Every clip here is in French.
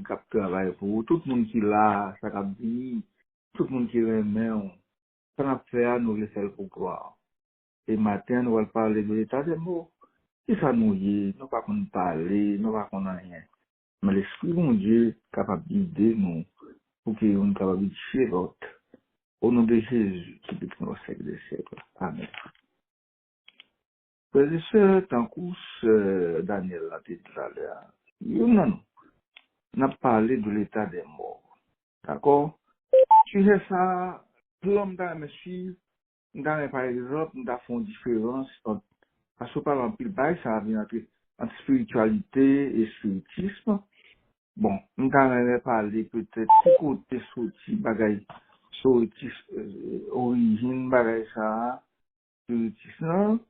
qui travaille pour vous, tout le monde qui là, ça a dit, tout le monde qui remet, ça n'a fait à nous laisser pour croire. Et matin, nous allons parler de l'état des morts. Si ça nous y est, nous ne pas qu'on parler, nous ne pas qu'on rien. Mais l'Esprit de Dieu est capable d'aider nous pour que nous capable de tuer l'autre. Au nom de Jésus, qui vit dans le siècle des siècles. Amen. Frères et sœurs, tant que Daniel l'a dit tout à l'heure, non, on a parlé de l'état des morts. D'accord? Tu sais ça, l'homme dans monsieur, par exemple, nous avons une différence entre, parce que par exemple, ça vient entre spiritualité et spiritisme. Bon, nous avons parlé peut-être si côté sorti, bagay, sorti, origine, bagay ça, spiritisme,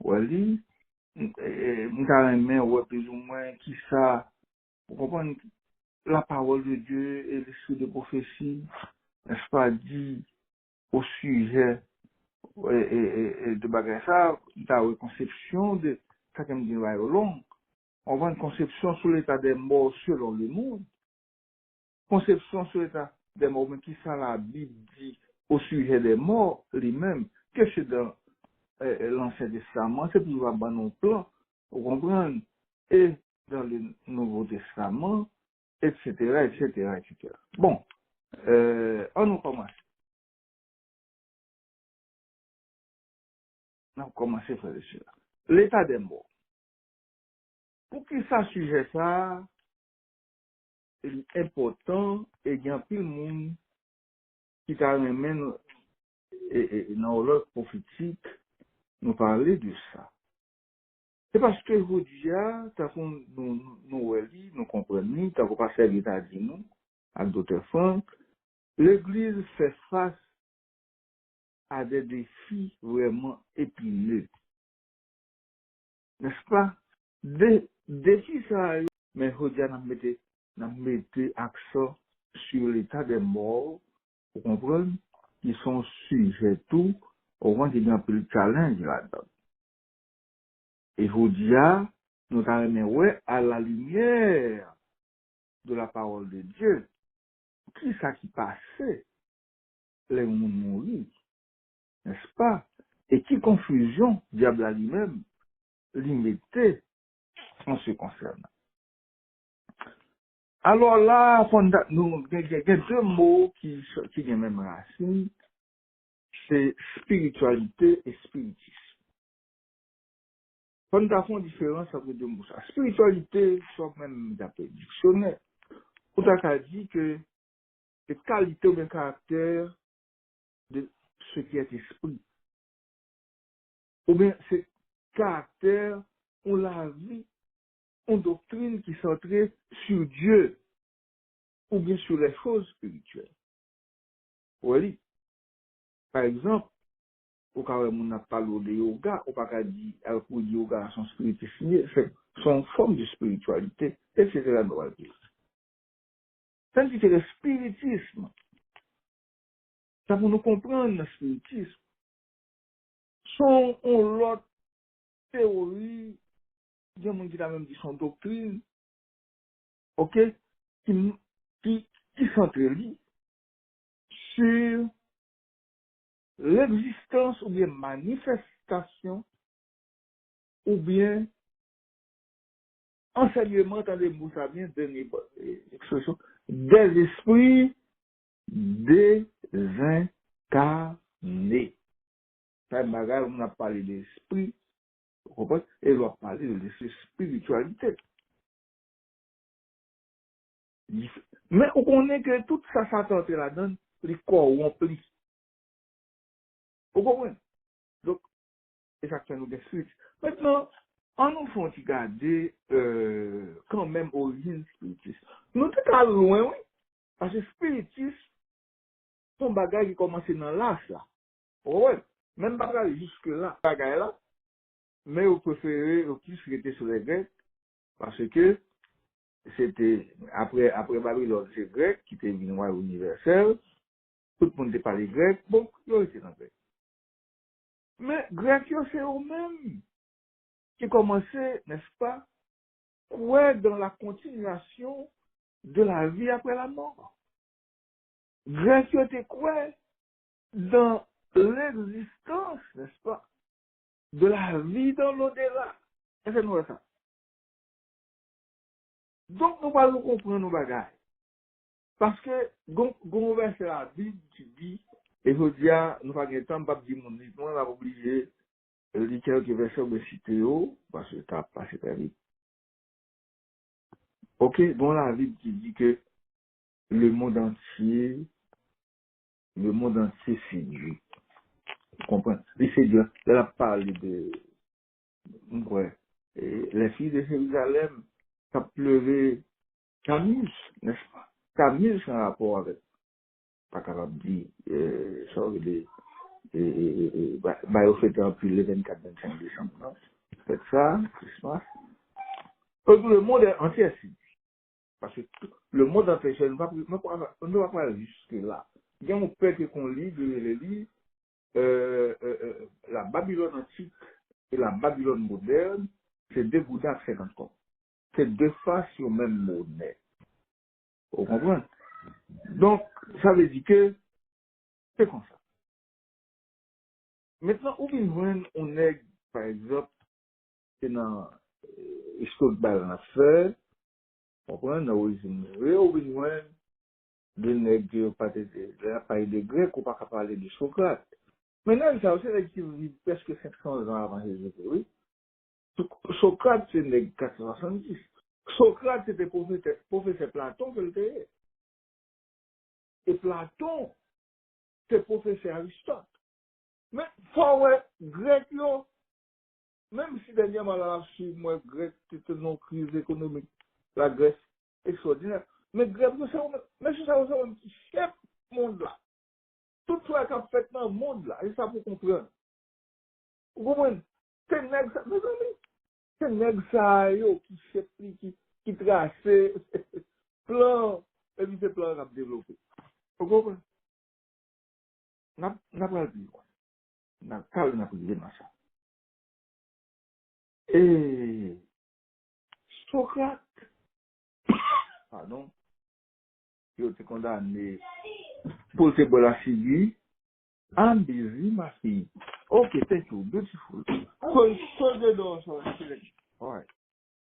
oui, nous avons plus ou moins qui ça, vous comprenez, la parole de Dieu et l'esprit de prophétie, n'est-ce pas, dit au sujet de bagay ça, dans la conception de, ça comme dit long, on voit une conception sur l'état des morts selon le monde, conception sur l'état des morts, mais qui ça la Bible dit au sujet des morts, lui-même, que c'est dans l'Ancien Testament, c'est toujours un bon plan, vous comprenez, et dans le Nouveau Testament, etc., etc., etc. Bon, on nous commence. On a commencé à faire cela. L'état des morts. Pour qu'il ça sujet ça, il est important et il y a plus de monde qui t'a même dans l'ordre prophétique nous parler de ça. C'est parce que vous dites, nous comprenons, t'as pas passé l'état dit nous, à d'autres fins, l'Église fait face à des défis vraiment épineux. N'est-ce pas? Des défis ça, mais aujourd'hui, n'a mettez accent sur l'état des morts, vous comprenez, qui sont sujets tout, au moins qu'il y a un peu de challenge là-dedans. Et aujourd'hui, nous avons ouais, à la lumière de la parole de Dieu, qui ça qui passait, les mondes mourir, n'est-ce pas? Et qui confusion, diable à lui-même, limité en ce concerne. Alors là, nous, il y a deux mots qui ont la même racine, c'est spiritualité et spiritisme. Quand nous avons une différence entre deux mots, ça. Spiritualité, soit même d'après dictionnaire, on a dit que les qualités ou le caractère de ce qui est esprit, ou bien c'est caractère ou la vie, une doctrine qui centrée sur Dieu, ou bien sur les choses spirituelles. Oui, par exemple, au cas où on a parlé de yoga, on pas dit pour yoga son spiritualité, c'est son forme de spiritualité, etc. Tandis que le spiritisme, ça pour nous comprendre le spiritisme, sont l'autre théorie, qui a même dit son doctrine, ok, qui, qui s'entrelie sur l'existence ou bien manifestation ou bien enseignement, attendez-vous ça bien, dernier expression, des esprits désincarnés. Ça, on a parlé d'esprit, et on a parlé de spiritualité. Mais on connaît que tout ça, ça tente là-dedans, les corps remplis. Vous comprenez? Donc, et ça fait nous des suites. Maintenant, en nous font garder quand même origine spiritiste. Nous sommes très loin, oui. Parce que spiritisme, son bagage qui commence dans l'âge là. Ouais. Même bagage jusque-là, bagage là. Mais vous préférez au plus rester sur les Grecs parce que c'était après Babylone, c'est grec qui était une loi universelle. Tout le monde parlait grec. Bon, il était dans le grec. Mais grec, c'est eux-mêmes qui commençaient, n'est-ce pas, ouais, dans la continuation de la vie après la mort. Grec était quoi? Dans l'existence, n'est-ce pas? De la vie dans l'au-delà. Et c'est nous ça. Donc, nous allons comprendre nos bagages. Parce que, gon verset la Bible qui dit, et je dis, nous pas de temps, pas dire mon livre, on va obligé, de lire quelques versets de citer, parce que ça a passé très vite. Ok, dans la Bible qui dit que le monde entier séduit. Vous comprenez? Il séduit. Elle a parlé de, ouais, et les filles de Jérusalem, ça pleurait Camus, n'est-ce pas? Camus, c'est un rapport avec, pas capable de dire, ça veut dire, au fait, en plus, le 24-25 décembre, non? Faites ça, Christmas. Le monde est entier séduit. Parce que le monde entier, on ne va pas jusque là. Il y a un peu qu'on lit, les livres, la Babylone antique et la Babylone moderne, c'est deux Bouddhas 50 ans. C'est deux faces sur le même monnaie. Vous comprenez? Donc, ça veut dire que c'est comme ça. Maintenant, où on est, par exemple, c'est dans l'histoire de la fait, vous comprenez, dans l'origine, où de nègres, pas de Grecs, ou pas parler de Socrate. Maintenant, ça aussi, qui vit presque 500 ans avant Jésus-Christ, oui. Socrate, c'est les 470. Socrate, c'était professeur Platon que le était. Et Platon, c'est professeur Aristote. Mais, faut ouais, grec, yo, même si dernièrement, là, sur moi, grec, c'était une crise économique, la Grèce, extraordinaire. Mais grec, c'est ça, un petit chef monde là. Tout ça qu'a fait dans le monde là, et ça pour comprendre. Vous comprenez? C'est nèg ça, mes amis. C'est nèg ça, yo, qui chef, qui trace, plan, et puis c'est plan qu'on a développé. Vous comprenez? N'a pas le plus. N'a pas le plus dans ça. Et Socrate, pardon, il a été condamné pour se boire la fille. I'm busy, ma fille. Okay, thank you. Beautiful. So good also. All right.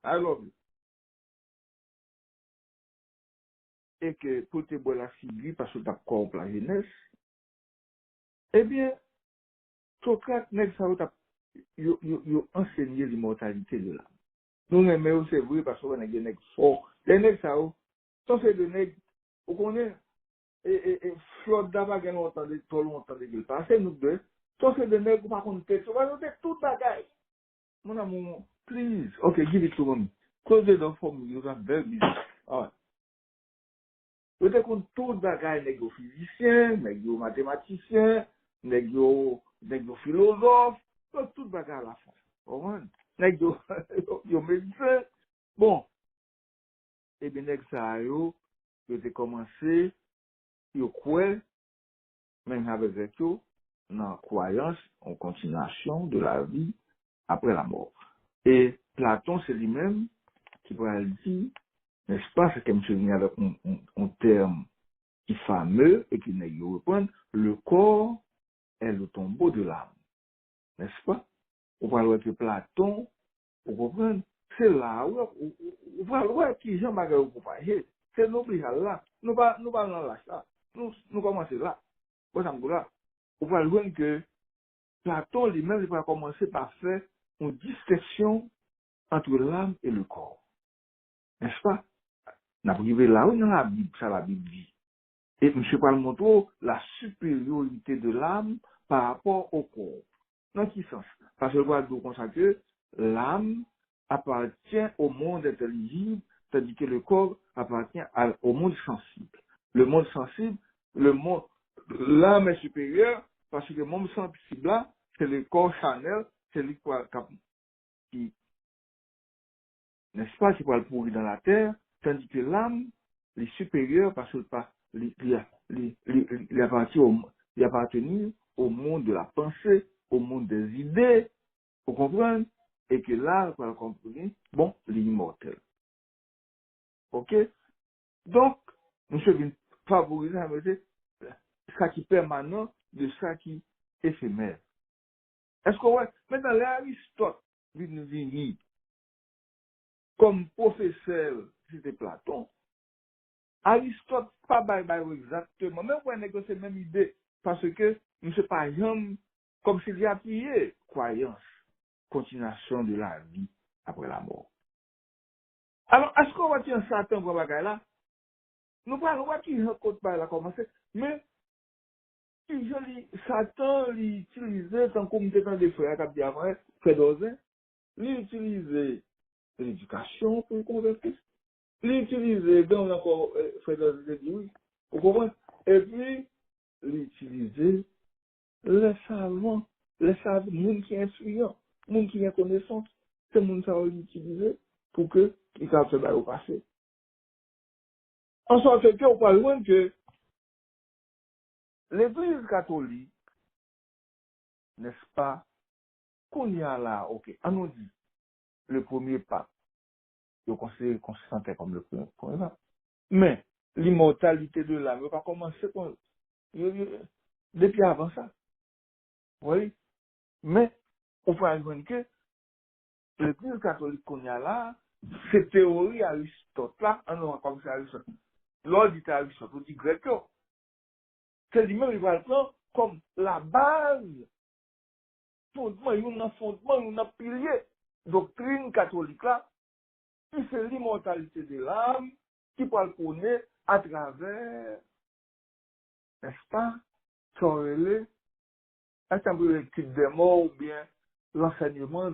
I love you. Et que pour te boire la fille, parce que tu as compris la jeunesse, eh bien, Socrate, nèg ça, yo enseigné l'immortalité de l'âme. Nous, mais c'est vrai parce qu'on a des nègres forts. Les nègres ça, sont fait de nègres, vous connaissez, et flotte d'abord, qu'on entend trop longtemps de gueule. Parce que nous deux, sont fait de nègres, par contre, on va noter tout bagaille. Mon amour, please. Okay, give it to me. Close the door for me. You are very busy. All right. Peut-être qu'on tout bagaille, nèg yo physicien, nèg yo mathématicien, nèg yo philosophe, tout bagaille à la fin. Comprends? Nèg yo, yo médecin. Bon, et bien nèg ça yo te commencé, yo quoi, même avec yo, dans croyance en continuation de la vie après la mort. Et Platon, c'est lui-même qui pourrait le dire, n'est-ce pas, c'est comme je viens avec un terme qui est fameux et qui n'est pas reprendre, le corps est le tombeau de l'âme, n'est-ce pas? On va voir que Platon, vous comprenez, c'est là où on va voir qui Jean Bagaille pour parler, c'est nous qui là, nous pas dans là ça, nous commençons là, par exemple là, on va voir que Platon lui-même il va commencer par faire une distinction entre l'âme et le corps, n'est-ce pas? N'a privé là où dans la Bible, ça la Bible dit. Et M. Paul montre la supériorité de l'âme par rapport au corps. Dans quel sens? Parce que le droit de consacrer, l'âme appartient au monde intelligible, tandis que le corps appartient au monde sensible. Le monde sensible, l'âme est supérieure parce que le monde sensible là, c'est le corps charnel, c'est lui qui, n'est-ce pas, qui va le pourrir dans la terre, tandis que l'âme est supérieure parce que il appartient au monde de la pensée, au monde des idées, vous comprenez? Et que là, vous comprenez, bon, l'immortel. Ok? Donc, monsieur vient favoriser ça qui est permanent de ça qui est éphémère. Est-ce que ouais, maintenant l'Aristote vient venir comme professeur, c'était Platon. Aristote pas exactement, même pour négocier même idée, parce que nous ne pas jamais comme s'il y a appuyé croyance, continuation de la vie après la mort. Alors, est-ce qu'on va dire Satan pour la bagaille là? Nous parlons pas qui rencontre par là commencer, mais si je lis Satan l'utilisait tant comme dans des frères qui dit avant, frère d'Ozin, l'utiliser l'éducation pour le convertir. L'utiliser dans encore frère d'Ozin dit oui. Vous comprenez? Et puis, l'utiliser les savants, monde qui est influent, monde qui a connaissance, c'est monde ça va l'utiliser pour que il capte ça au passé. En sorte que, on parle loin que l'Église catholique, n'est-ce pas, qu'on y a là, ok, on nous dit, le premier pape, le conseil consentait comme le premier pape. Mais, l'immortalité de l'âme, il va pas commencer depuis avant ça. Vous voyez? Mais, on peut arguer que l'Église catholique qu'on y a là, c'est théorie Aristote là, on a comme ça Aristote. L'ordre dit Aristote, on dit grec, c'est lui-même, il va le prendre comme la base, fondement, il y a un pilier, doctrine catholique là, qui c'est l'immortalité de l'âme, qui peut le connaître à travers, n'est-ce pas, son relais, à travers l'étude des morts ou bien l'enseignement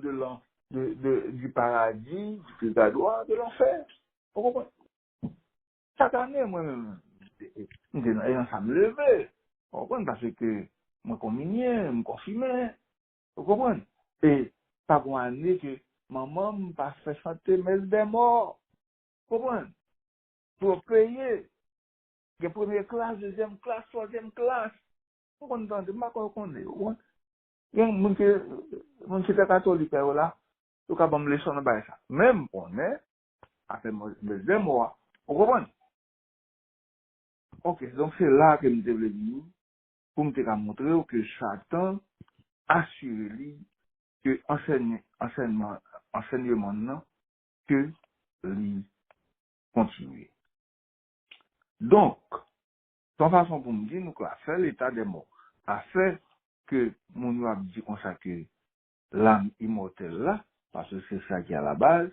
du paradis, du purgatoire, de l'enfer. Vous comprenez? Chaque année, moi-même, ça me levait. Vous comprenez? Parce que moi, communiais, me confirmais. Vous comprenez? Et par une année que maman me pas fait chanter mes des morts. Vous comprenez? Pour payer. Les première classe, deuxième classe, troisième classe. Vous comprenez? Je ne connais pas. Il y a un monde qui est catholique là. Tout cas, me laisser en bas ça. Même on est, après mes mois. Vous comprenez? Ok, donc c'est là que je devais dire. Pour me montrer que Satan assure lui que enseignement non, que lui continuer. Donc, sans façon pour me dire, nous avons fait l'état des morts, a fait que mon a dit comme ça que l'âme immortelle là, parce que c'est ça qui est à la base,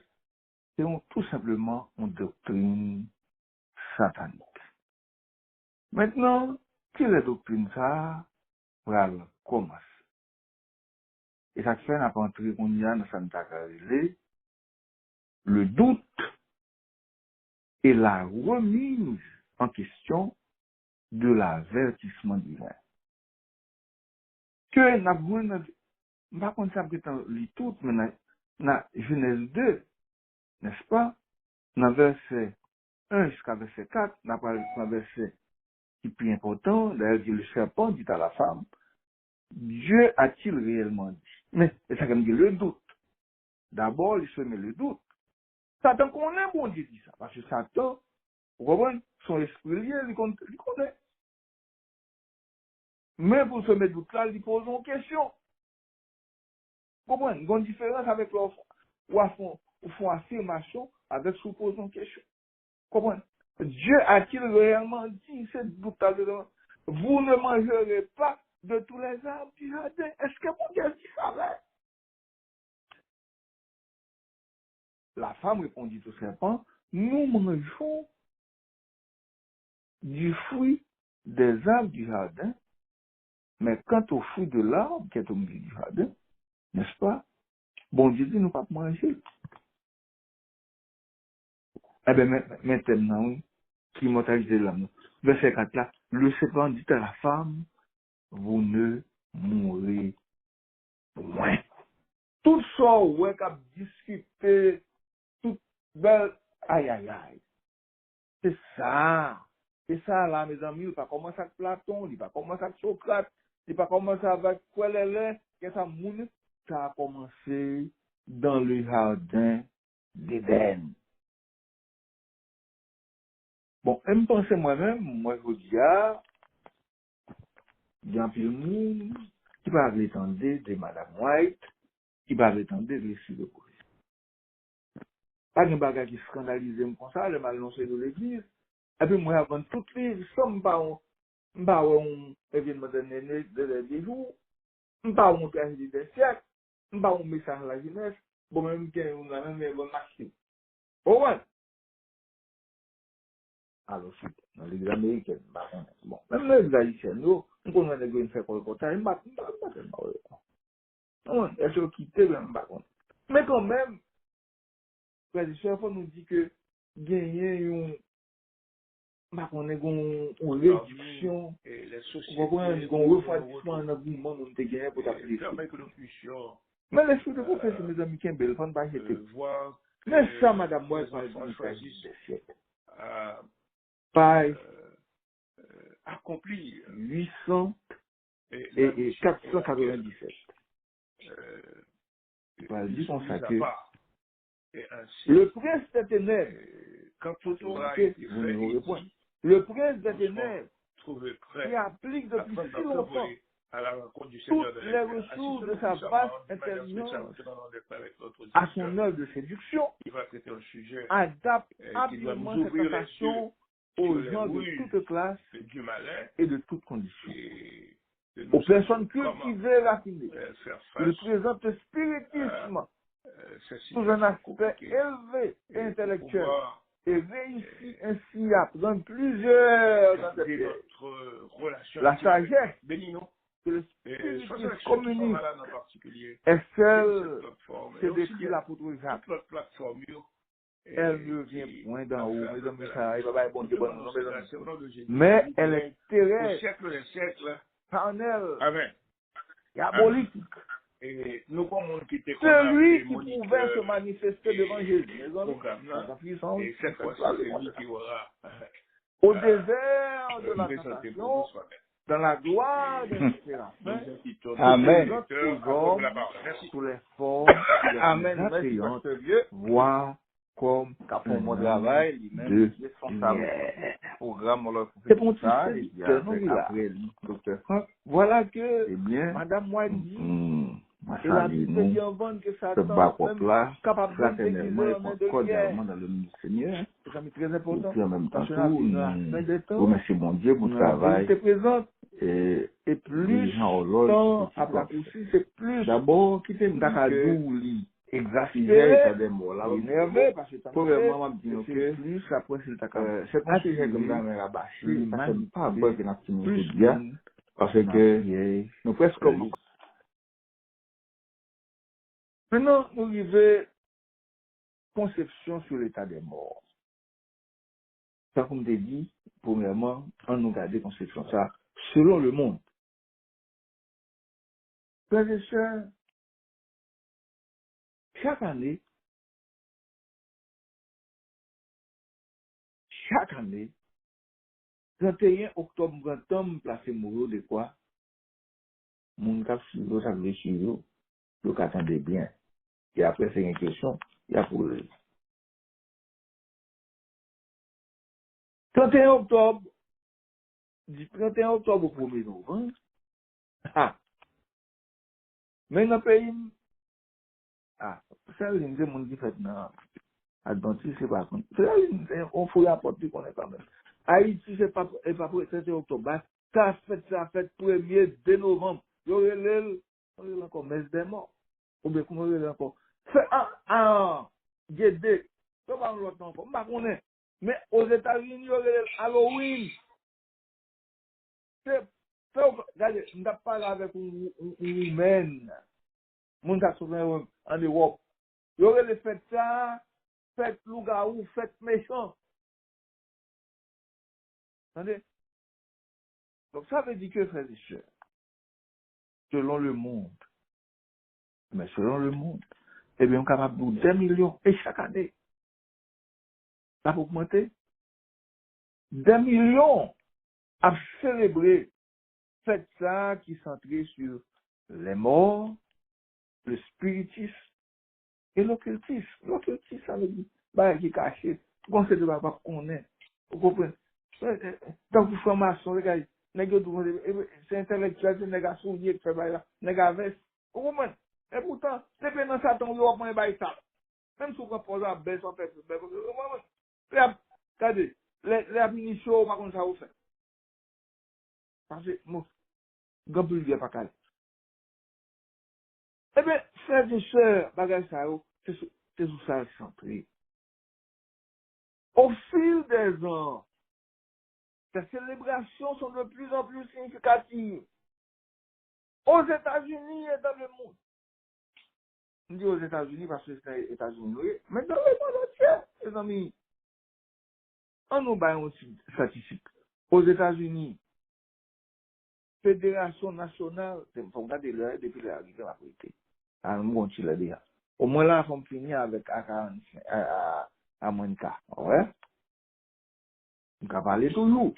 c'est tout simplement une doctrine satanique. Maintenant, quelle est la doctrine ça? Voilà, commence. Et ça fait n'a pas entré qu'on y a dans Santa Carilé, le doute et la remise en question de l'avertissement divin. Que n'a pas qu'on s'apprête les toutes, mais dans Genèse 2, n'est-ce pas? Dans verset 1 jusqu'à verset 4, n'a pas un verset qui est plus important, d'ailleurs, dit le serpent dit à la femme, Dieu a-t-il réellement dit? Mais, c'est ça comme dit le doute. D'abord, il se met le doute. Satan connaît bon Dieu dit ça, parce que Satan, vous comprenez, son esprit lié, il connaît. Mais pour se mettre doute là, il pose une question. Vous comprenez? Il y a une différence avec l'offre, ou font affirmation avec supposons question. Vous comprenez? Dieu a-t-il réellement dit cette doute-là dedans? Vous ne mangerez pas de tous les arbres du jardin. Est-ce que mon Dieu dit ça là? La femme répondit au serpent, nous mangeons du fruit des arbres du jardin, mais quant au fruit de l'arbre qui est au milieu du jardin, n'est-ce pas? Bon Dieu dit, nous ne pas manger. Eh bien, maintenant, oui, qui l'immortalité de l'âme. Verset 4 là, le serpent dit à la femme, vous ne mourrez point. Tout ça, ouais, qu'a discuté, tout belle, aïe, aïe, aïe. C'est ça. C'est ça, là, mes amis, il pas commencer avec Platon, il pas commencer avec Socrate, il pas commencer avec quoi qu'est-ce ça, moun, ça a commencé dans le jardin d'Éden. Bon, je me pense moi-même, moi, je dis, il y a un peu de monde qui va attendre de Madame White, qui va attendre de récit de police. Pas de bagage qui scandalise comme ça, le mal annoncé de l'église. Et puis, moi, avant toutes les sommes, un événement de jours, pas un président des siècles, pas un message à la jeunesse, bon, même qu'il y a un marché. Oh, ouais. Alors, dans l'église américaine, bon, même les haïtiens, nous, on connaît les gens qui font le côté, pas tellement. Non, est-ce que quitter même pas contre. Mais quand même, frère, chaque fois nous dit que gagner une réduction, les on va sociétés un où nous nous refroidissement dans le mouvement, nous te gagner pour t'appeler. permet que nous puissions Mais les choses de vous faites, mes amis, qui ont belle femme, pas jeter. voir Mais ça, que madame, moi, les parle enfants du choisissent des siècles. à Page accomplir 800 la et mission pour laquelle 497. euh, Il parle ils dit sont comme ça mis à que part. Et ainsi, le prince des ténèbres, quand ça tout c'est aura indiqué, été vous fait et n'aurez point. dit, Le prince des nous serons ténèbres, trouvés qui prêts applique à depuis prendre si notre longtemps voler à la rencontre du Seigneur toutes de les l'éternel. ressources de Assistons-nous sa puissamment vaste d'une manière spéciale. Nous intelligence tenons en avec notre à auditeur son œuvre de séduction, qui va traiter un sujet adapte qui doit nous habilement ses ouvrir les yeux tentations sur aux les gens de ruses toute classe du malin et de toutes conditions, et que nous aux personnes sachions comment cultivées et raffinées. faire Il face présente le à spiritisme ces sous un situations aspect compliquées élevé et et pour intellectuel pouvoir et réussit ainsi à prendre plusieurs dans des garder pièges. notre relation La intime avec lui. sagesse Bénis-nous. que le Et sois spiritisme avec ceux qui sont communique malades en particulier. est Bénis cette celle plateforme et que aussi décrit bien l'apôtre Jacques. toute notre plateforme elle ne vient qui point a d'en haut, fait mes appel amis, à ça, nous. il va pas bon Nous Dieu, te bon, demandons non, ces mes amis. grâces au nom de Jésus-Christ, Mais lui qui elle règne est au terrestre, siècle des siècles. charnelle, Amen. Amen. diabolique. Et nous, comme on qui était qu'on a Celui qui pouvait se moniteur manifester devant Jésus, et mes amis, programme dans là, sa puissance, et nous cette fait fois-ci, gloire le c'est lui monde. qui aura Au désert de la présenté pour nous tentation, soi-même. dans la gloire Et d'un nous séraphin, invitons se notre Amen. présente lecteur aux à prendre la hommes parole. Merci. sous les formes les plus Amen. Merci, attrayantes, Pasteur Vieux. voire comme Qui a fait un bon un homme travail, lui-même, de responsable lumière. programme, on l'a C'est fait pour tout un petit ça, et puis séducteur, non, il a. après, lui, docteur Franck, Voilà que eh bien, Madame White dit, moi, et la salut, Bible dit nous, en vente que ce Satan, bas même là, capable de déguiser fraternellement et en main de lumière. cordialement dans le nom du Seigneur. C'est un très Et important. puis, en même temps, Parce qu'on tout, a vu dans la nous fin des temps, remercions mon Dieu pour le la travail vérité présente, et et plus dirigeant au Lord temps qui à doit faire. raccourci, c'est plus D'abord, quittez me dire que d'akadou li si j'ai exaspéré, état des mots là, et énervé, parce que t'en sais, premièrement, je et me dis c'est que plus après c'est t'as c'est un sujet comme attirer dans la bâchée, ça fait pas l'humanité, bon que notre fini plus tout bien, monde parce dans la que piège. nous presque comme Maintenant, nous arrivons conception sur l'état des morts. Ça, comme je dit, premièrement, on nous garde conception ça selon le monde. Frères et sœurs, chaque année, chaque année, 31 octobre, printemps, placé mourir de quoi? Mon cap sur l'eau, ça veut dire sur l'eau, donc attendez bien. Et après, c'est une question, il y a pour le 31 octobre, du 31 octobre au 1er novembre, ah, mais dans le pays, ah, ça, c'est une monde qui fait, non, Adventiste, c'est pas contre. On faut apporter qu'on est quand même. Haïti, c'est pas, et pas pour le 31 octobre. Bah, ça fait 1er de novembre. Il y aurait encore messe des morts. Ou bien, comment il y aurait encore? C'est Guédé. C'est pas l'autre encore. Bah, on est. Mais aux États-Unis, il y aurait Halloween. Regardez, je ne parle pas avec une humaine. Mon gars, en Europe. Il y aurait les fêtes ça, fêtes loup-garou, fêtes méchants. Attendez? Donc ça veut dire que, frères et sœurs, selon le monde, mais selon le monde, eh bien, on est capable de 2 millions, et chaque année, ça va augmenter. 2 millions à célébrer fête ça qui centré sur les morts, le spiritisme et l'occultisme. L'occultisme, ça veut dire, bah, qui est caché, on sait de pas qu'on est. Vous comprenez? Donc, vous formation, regardez, c'est intellectuel, c'est nègre soulier qui fait là, nègre veste. Vous comprenez? Et pourtant, c'est bien dans ça, on doit prendre ça. Même si on propose à baisse, on fait, regardez, les munitions, par contre, ça vous fait. Parce que, moi, grand plus de pas calé. Eh bien, frères et sœurs, bagage ça, c'est sous ça centré. Au fil des ans, ces célébrations sont de plus en plus significatives. Aux États-Unis et dans le monde. On dit aux États-Unis parce que c'est les États-Unis, oui, mais dans le monde entier, les amis, on nous bat aussi statistique. Aux États-Unis, Fédération nationale, il faut regarder l'heure depuis l'arrivée de la vérité. À un moment, tu l'as dit. Au moins là, il faut finir avec A45, à moins de cas. Ouais? On va parler toujours.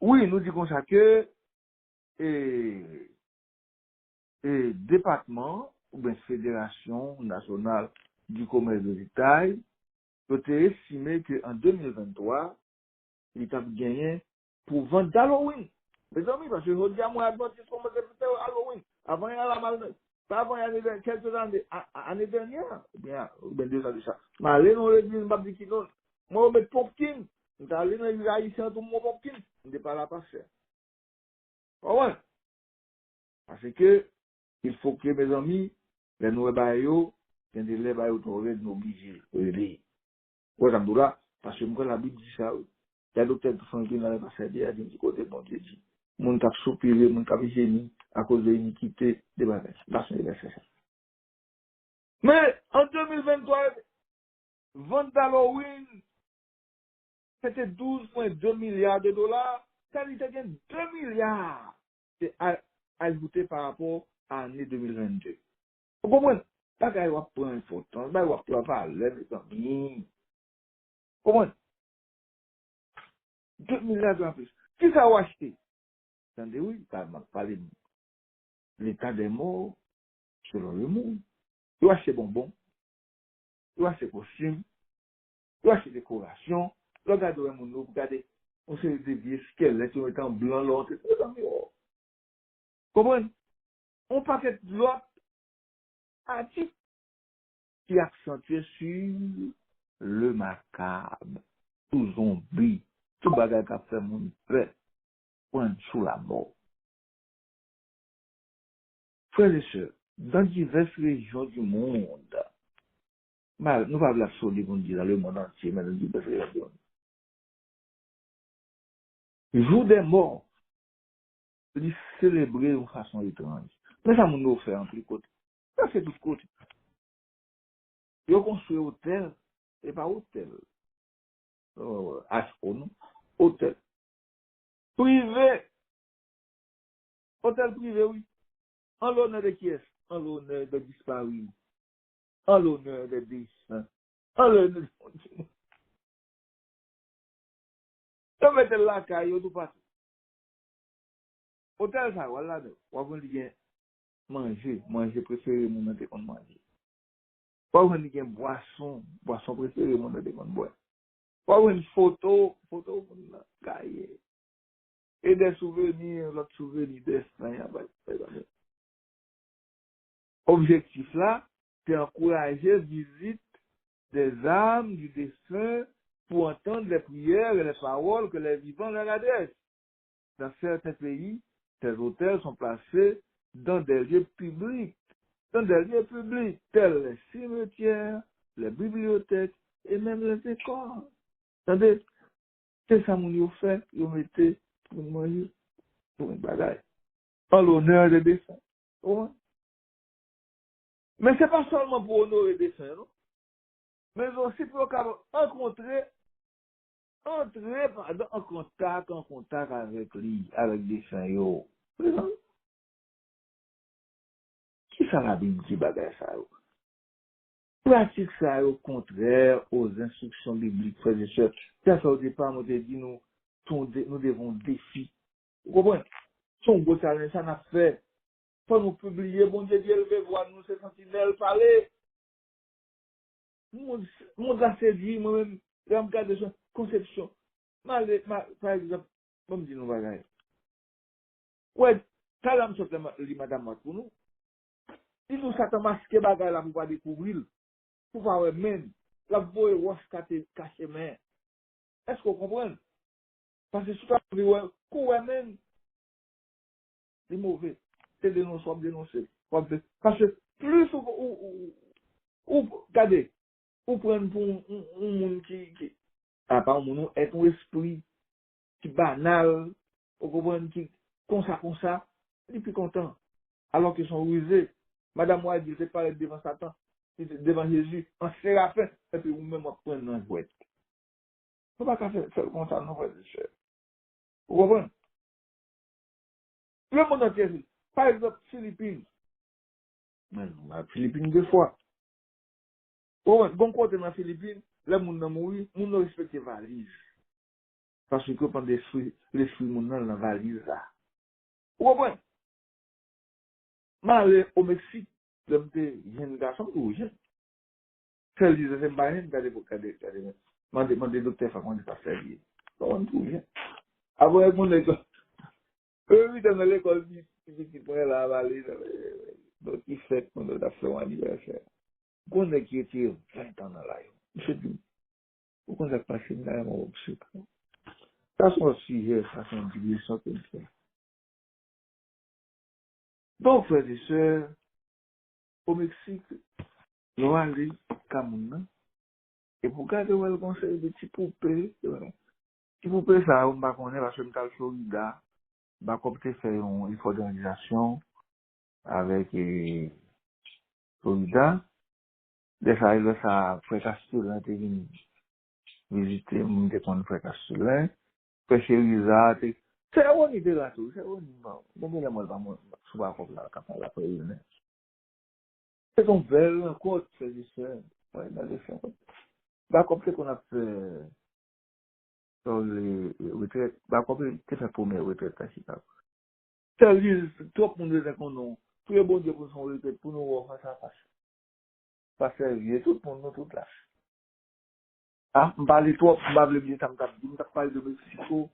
Oui, nous disons ça que, et département, ou bien Fédération nationale du commerce de détail, peut estimer qu'en 2023, il a gagné pour vendre d'Halloween. Mes amis, parce que je dis à moi, Adventiste, comment c'est faire Halloween? Avant, il y a la mal, pas avant, il y a quelques années, année dernière, ou bien 2 ans de ça. Mais allez dans l'église, je dis qui non. Moi, je mets Popkin. Je suis allé dans l'église haïtienne, tout le monde Popkin. Je ne pas là pas faire. Ah ouais. Parce que, il faut que mes amis, les nouveaux baillots, quand ils les baillots, ils sont obligés de lire. Ouais, comme là, parce que moi, la Bible dit ça, il y a d'autres qui sont qui n'avaient pas servi à dire côté bon Dieu dit. Mon cap soupiré, mon cap génie, à cause de l'iniquité des bagages. Là, c'est ça. Mais, en 2023, vente d'Halloween, c'était 12,2 milliards de dollars. Ça lui était 2 milliards. C'est ajouté par rapport à l'année 2022. Vous comprenez? Pas qu'il va prendre une photo, il va prendre parler, mes amis. Vous comprenez? 2 milliards de plus. Qui ça a acheté? Attendez, oui, ça m'a parlé de l'état des morts selon le monde. Il a acheté bonbons, il a acheté costumes, il a acheté décorations. Regardez le monde, regardez. On s'est des vieux squelettes, on est en blanc, l'autre. Vous comprenez? On paquet de l'autre article qui accentue sur le macabre, tout zombie, tout bagage qui a fait mon père, point sous la mort. Frères et sœurs, dans diverses régions du monde, nous parlons de la solide, on dit, dans le monde entier, mais dans diverses régions. Le jour des morts, il célébrer de façon étrange. Mais ça nous fait en plus côté. Ça c'est tout côté. Ils ont construit hôtel, et pas hôtel, HO, non? Hôtel privé, hôtel privé, oui. En l'honneur de qui est-ce? En l'honneur de disparus, en l'honneur des défunts, en l'honneur de... Ils mettent la caille, tout partout. Hôtel ça, voilà, on va dire manger préféré, mon nom, qu'on mange. Pas une boisson préférée, mon nom, qu'on boit. Pas une photo, mon cahier. Et des souvenirs, l'autre souvenir d'Espagne. Objectif là, c'est encourager visite des âmes du défunt pour entendre les prières et les paroles que les vivants leur adressent. Dans certains pays, ces hôtels sont placés dans des lieux publics, tels les cimetières, les bibliothèques et même les écoles. Attendez, c'est ça mon fait, ils mettaient pour manger, pour une bagaille, en l'honneur des défunts. Ouais. Mais c'est pas seulement pour honorer des défunts, non? Mais aussi pour rencontrer, entrer en contact avec lui, avec des défunts, yo. Qui ça la Bible dit bagaille ça, yo? Pratique ça au contraire aux instructions bibliques, frères et sœurs. Ça, au départ, on dit, nous devons défi. Vous comprenez? Son beau talent, ça n'a fait. Faut nous publier, bon Dieu, Dieu veut voir nous, ces sentinelles parler. Mon a séduit, moi-même, Je regarde son conception. Par exemple, comme dit nous bagaille. Ouais, quand l'homme sort les madame pour nous, si nous s'attend masqué bagaille là pour pas découvrir, pour pas même, la voix wash caché main. Est-ce qu'on comprend? Parce que si tu as quoi même, c'est mauvais. C'est dénoncer. Parce que plus regardez, ou prendre pour un monde qui, pas un monde, est un esprit qui banal, ou comprendre qui, comme ça, il est plus content. Alors qu'ils sont rusés. Madame Ouad dit, c'est pas devant Satan, c'est devant Jésus, en séraphin, et puis vous-même, vous prenez un jouet. Vous ne pouvez pas faire comme ça, non, frère et sœur. Vous comprenez? Le monde entier, par exemple, Philippines. Philippines, deux fois. Bon côté dans les Philippines, les gens ont mouru, les gens ont respecté la valise. Parce que pendant les fruits, moun dans la valise là. Vous comprenez? Mais au Mexique, il y a un garçon qui est jeune. C'est lui, c'est pas un gars pour cadet. Mandez docteur, comment il passe à lui. On trouve bien. Après, mon école, eux, dans l'école, ils prennent la valise. Donc, il fait, on a fait un anniversaire. Quand est-ce qu'il était 20 ans dans la vie? Il fait du. Pourquoi on a passé dans la vie? Ça, c'est un sujet, ça, c'est une digression que je fais. Donc, frères et sœurs, au Mexique, nous allons au Cameroun, et pour garder le conseil de petits poupées, petit poupées, ça, on va connaître parce que nous avons Florida, on va faire une effort d'organisation avec Florida. Des fois, il ça, frère Castulin, tu viens visiter, on te connaît frère Castulin, frère Chérisa, c'est une idée là tout, c'est une idée. Bon, il y a moi, je vais pas la capable après, c'est un bel encore, frère et sœur. Ouais, dans les faits. Bah, comme c'est qu'on a fait sur les retraites, bah, comme c'est fait pour mes retraites à Chicago. C'est-à-dire, tout le monde est qu'on a, tout le monde est pour son retraite, pour nous voir face à face. Parce que tout le monde, nous, toute là. Ah, on parle trop, on va le dire, on parle de Mexico,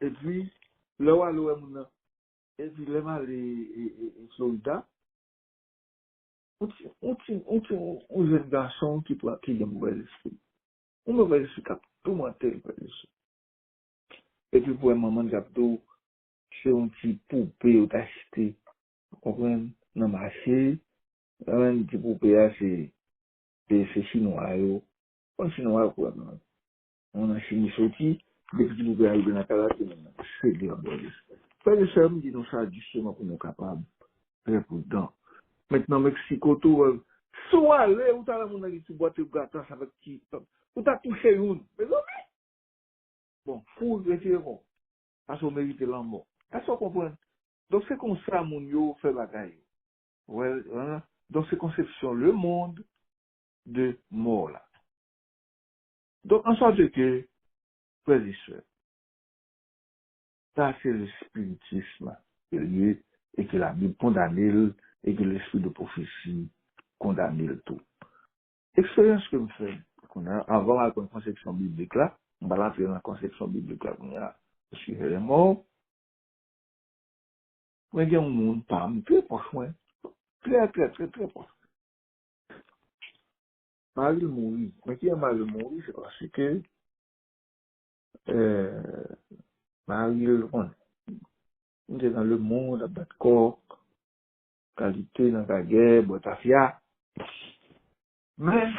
et puis, là où on a, et puis, là, les Florida, on jeune garçon qui a un mauvais esprit. Un mauvais esprit, tout le monde est mauvais esprit. Et puis, pour un moment, Gabdo, c'est un petit poupée ou d'acheter, vous comprenez, dans le marché, un petit poupée, c'est chinois, on chinois, quoi, on a chinois sorti, des petits poupées arrivent dans la calasse, c'est bien, bon. Pas de ça, me dit, non, ça, justement, pour nous capables, très prudent. Maintenant, Mexico, tout, soit allé, ou t'as la monnaie qui boite, ou gâteau, ça va qui, ou t'as touché une, mais non, bon, faut retirer, bon, parce qu'on mérite l'amour. Est-ce qu'on comprend? Donc, c'est comme ça, mon yo, fait bagaille. Ouais, hein? Donc, c'est conception, le monde de mort, là. Donc, en sorte que, frères et sœurs, ça, c'est le spiritisme, et que la Bible condamne, et que l'esprit de prophétie condamne le tout. Expérience que je fais, qu'on a, avant la conception biblique, là, on va l'entrer dans la conception biblique, là, qu'on a, sur les morts, on a un monde, pas très proche, très, très, très, très proche. Marie mourir. Mais qui est Marie mourir, c'est parce que Marie on est dans le monde, à battre corps, qualité dans la guerre, botafia. Mais,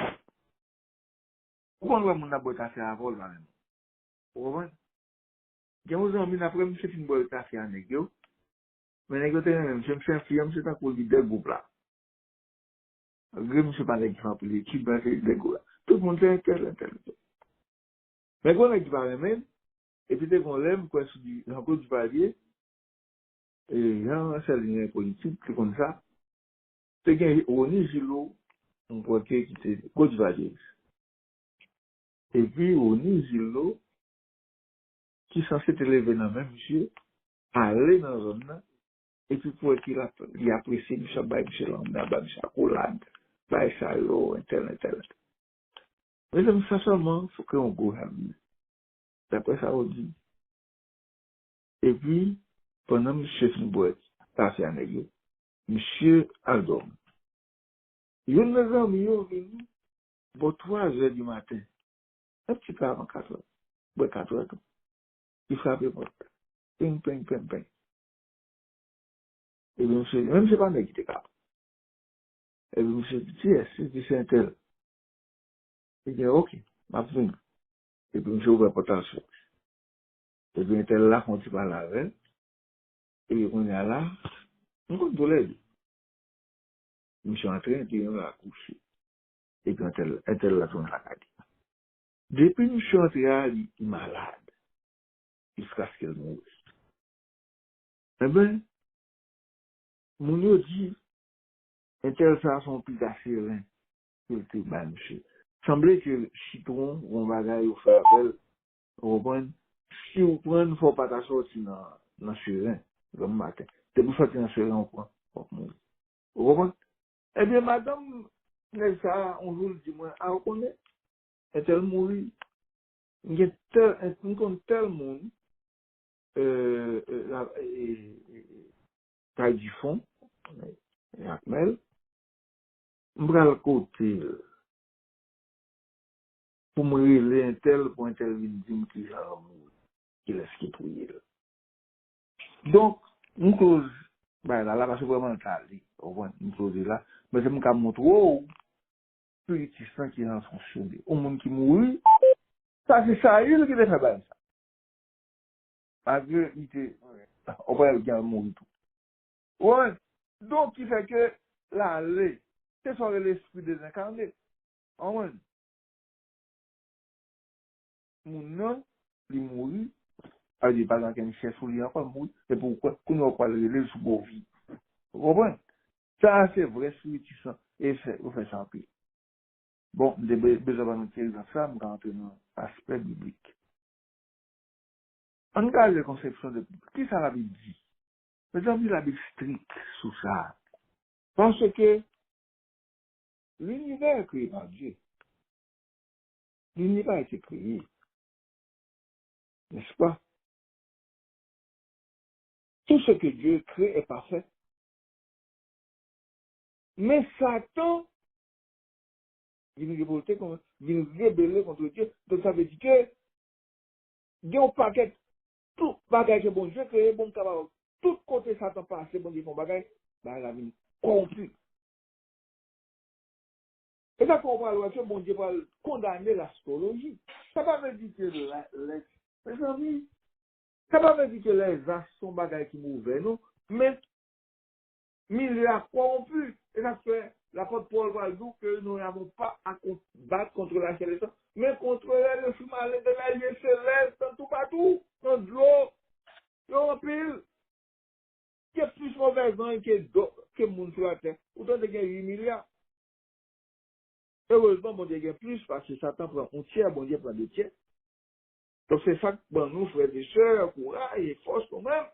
pourquoi on va mon botafia avant là même? Vous comprenez? Il y a des gens après, je fais une botafia avec eux. Mais les gens, je me fais un film, c'est un coup de deux groupes là. Je ne sais pas l'exemple, l'équipe, c'est des groupes là. Tout le monde est tel. Mais quand on est parlé même, et puis dès qu'on l'aime, quoi, dans le du palier, et il y a un seul lien politique, c'est comme ça. C'est qu'il y a Gilo, un côté qui était Côte d'Ivoire. Et puis, on y Gilo, qui est censé élever dans le même monsieur, aller dans la zone là, et puis pour qu'il apprécie M. Baye, M. Lambda, M. Colade, Baye Salo, tel. Mais comme ça seulement, il faut qu'on go amis. D'après ça, on dit. Et puis, pendant que monsieur fin boîte, passé à nègre, monsieur Aldom. Il y a une maison, il y a venu, pour 3 heures du matin. Un petit peu avant 4 heures. Ouais, 4 heures. Il frappe les portes. Ping, ping, ping, ping. Et puis, monsieur, même si c'est pas nègre qui était capable. Et puis, monsieur dit, c'est un tel. Il dit, ok, m'a venu. Et puis, monsieur ouvre la porte à la. Et puis, un tel là, quand il parle avec, et puis, on est là, on compte l'aide. Monsieur entré, il a couché. Et puis, un tel là, tourne la caille. Depuis monsieur entré, il est malade. Jusqu'à ce qu'elle mourut. Eh ben, mon yo dit, un tel ça, son plus assuré, que le tribunal, monsieur. Semblait que le citron, on va gagner au faire appel, on va si on prend, il ne faut pas t'assortir dans ce serein, le matin. C'est pour sortir dans ce serein, on prend. Vous comprenez? Eh bien, madame, ça, on vous le dit, moi, à reconnaître, est-elle mourir? Il y a tel monde, taille du fond, Akmel, m'bral côté, pour me révéler un tel, pour un tel, il dit qu'il a l'amour, qu'il est ce qu'il prie. Donc, une cause, ben là, parce que vraiment, t'as dit, une cause là, mais c'est mon cas, mon trop, plus il sent qu'il est en fonctionner. Au monde qui mourit, ça, c'est ça, il qui fait bien ça. Parce que, il était, on va bien mourir tout. Ouais. Donc, il fait que, là, c'est sur l'esprit désincarné. Ouais. Mon nom, il mourit, a dit, par exemple, qu'il cherche lui encore mourir, c'est pourquoi, qu'on n'a pas le sous beau vie. Vous comprenez? Ça, c'est vrai, spiritisme, et vous faites ça en pire. Bon, des besoins de nous dans ça, nous rentrons dans l'aspect biblique. En cas de conception de, qui ça la Bible dit? Mais j'ai envie la Bible stricte sur ça. Parce que l'univers est créé par Dieu. L'univers a été créé, n'est-ce pas? Tout ce que Dieu crée est parfait. Mais Satan, il vient révolter, il vient rébeller contre Dieu. Donc ça veut dire que Dieu a un paquet, tout bagage que bon Dieu créé, bon capable. Tout côté Satan passe, bon Dieu font bagage, bah la vie corrompue. Et ça qu'on va que bon Dieu va condamner l'astrologie. Ça ne veut pas dire que mes amis, ça ne veut pas dire que les astres sont bagages qui mauvais, non? Mais il a corrompu. Et ça fait l'apôtre Paul va dire que nous n'avons pas à combattre contre la chair et le sang, mais contre le chemin de la vie céleste, tout partout, dans l'eau, en pile, qui est plus mauvais que le monde sur la terre. Autant de gagner 8 milliards. Heureusement, bon Dieu gagne plus parce que Satan prend un tiers, bon Dieu prend 2 tiers. Donc c'est ça que bon, nous, frères et sœurs, courage et force quand même.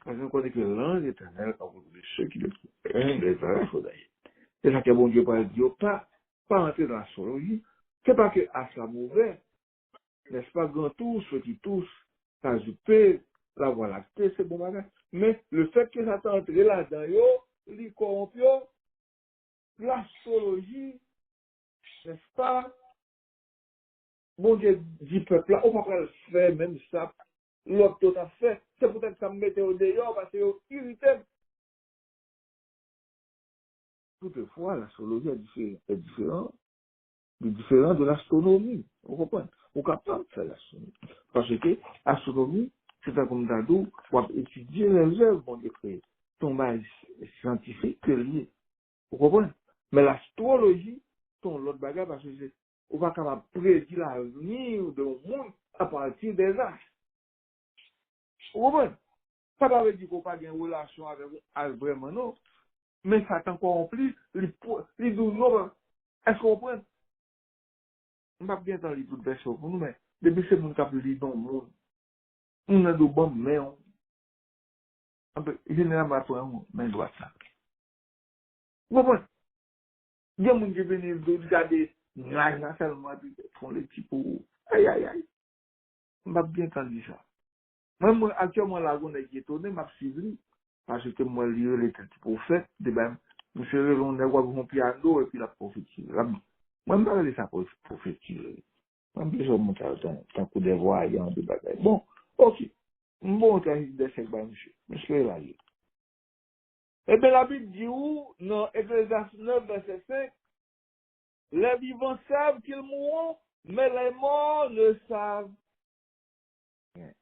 Parce qu'on connaît que l'ange éternel a voulu de ceux qui le trouvent. Les arrêts, faut d'ailleurs. C'est ça que bon Dieu va dire, pas entrer dans l'astrologie. C'est pas que à sa mauvaise, n'est-ce pas, grand tous, petits tous, ça paix, la voie lactée, c'est bon bagage. Mais le fait que ça t'entre là-dedans, les corrompus, l'astrologie, n'est-ce pas, bon Dieu dit peuple là, on va pas le faire même ça, l'autre tout à fait, c'est peut-être que ça me mettait au dehors parce que c'est irrité. Toutefois, l'astrologie est différente de l'astronomie. Vous comprenez? On est capable de faire l'astronomie. Parce que l'astronomie, c'est un comme d'ado, pour étudier les œuvres bon Dieu créées. Ton base scientifique que lié. Vous comprenez? Mais l'astrologie, ton l'autre bagage, parce que on va capable de prédire l'avenir de monde à partir des astres. Vous comprenez? Ça ne veut pas dire qu'on n'a pas de relation avec vraiment, non. Mais ça t'en corrompu, les deux non. Est-ce qu'on comprend? On va bien dans les toutes versions pour nous, mais depuis c'est mon cap de dans le monde. On a de bons mais on. Généralement, mais doit ça. Vous comprenez? Il y a des gens qui viennent regarder Là, seulement, puis font les petits pour. Aïe, aïe, aïe. M'a bien entendu ça. Moi, actuellement, là, on est étonné, m'a suivi. Parce que moi, lieu, les petits prophètes, de même, monsieur, on est voir mon piano, et puis la prophétie. Moi, je me parle de ça prophétie. Moi, je me montre tant que des voyants, des bagages. Bon, ok. Bon, quand il dit c'est monsieur. Monsieur, là, eh bien, la Bible dit où, dans Ecclésiaste 9, verset 5, les vivants savent qu'ils mourront, mais les morts ne savent rien.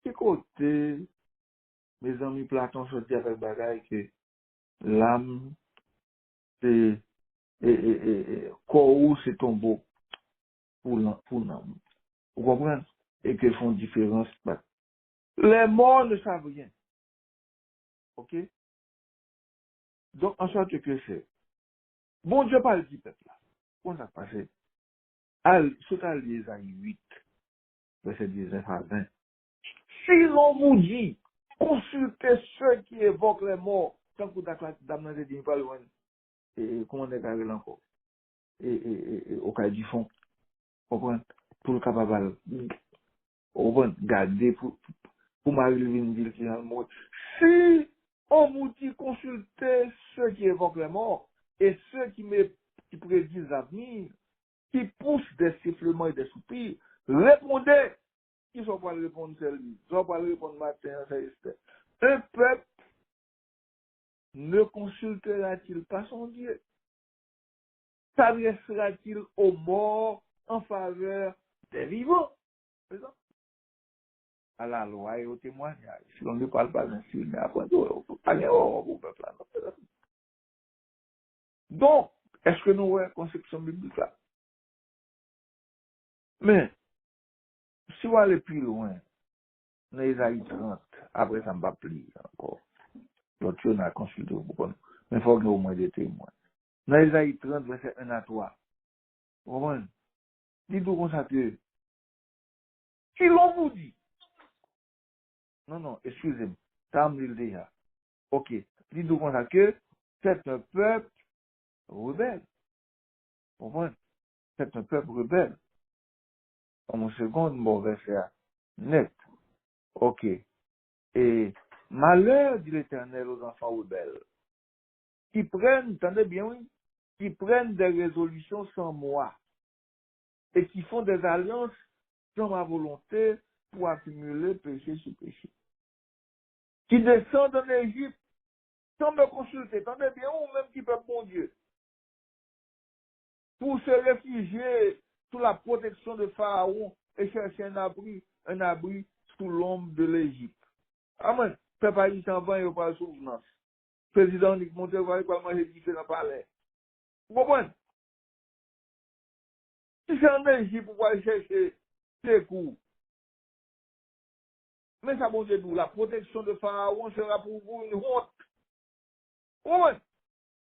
C'est côté, mes amis Platon se dit avec bagaille que l'âme, c'est, corps, c'est tombeau pour l'âme. Vous comprenez? Et qu'ils font différence. Les morts ne savent rien. Ok? Donc, en sorte que c'est. Bon Dieu parle du peuple là. Comment ça passe? C'est à l'Ésaïe 8, verset 19 à 20. Si l'on vous dit, consultez ceux qui évoquent les morts, tant que d'amener des pas loin, et comment on est carré encore, et au cas du fond, pour le capable, garder pour m'arriver une ville qui est dans le monde. Si on vous dit, consultez ceux qui évoquent les morts, et ceux qui prédisent l'avenir, qui poussent des sifflements et des soupirs, répondez. Qui sont pas répondre celle-là? Ils sont pas répondre matin, c'est un peuple ne consultera-t-il pas son Dieu? S'adressera-t-il aux morts en faveur des vivants? C'est ça? À la loi et au témoignage. Si on ne parle pas ainsi, mais après tout, on peut pas au peuple là. Donc, est-ce que nous avons une conception biblique là? Mais, si on aller plus loin, dans Isaïe 30, après ça ne va plus encore. L'autre chose, on a consulté beaucoup. Mais il faut qu'il y ait au moins des témoins. Dans Isaïe 30, verset 1 à 3. Vous comprenez? Dites-vous comme ça que, si l'on vous dit, non, excusez-moi, ça me dit déjà. Ok. Dites-vous comme ça que, c'est un peuple rebelle. Vous comprenez? C'est un peuple rebelle. En mon second, mon verset net. Ok. Et, malheur, dit l'Éternel aux enfants rebelles, qui prennent, attendez bien, oui, qui prennent des résolutions sans moi, et qui font des alliances sans ma volonté pour accumuler péché sur péché. Qui descendent en Égypte sans me consulter, attendez bien, ou même qui peut, mon Dieu, pour se réfugier sous la protection de Pharaon et chercher un abri sous l'ombre de l'Égypte. Amen. Peuple haïtien va et pas souvenance. Président Nick Montevoir, il va manger différents palais. Vous comprenez? Si c'est en Égypte pour aller chercher secours, mais ça, bon Dieu, nous, la protection de Pharaon sera pour vous une honte. Vous comprenez?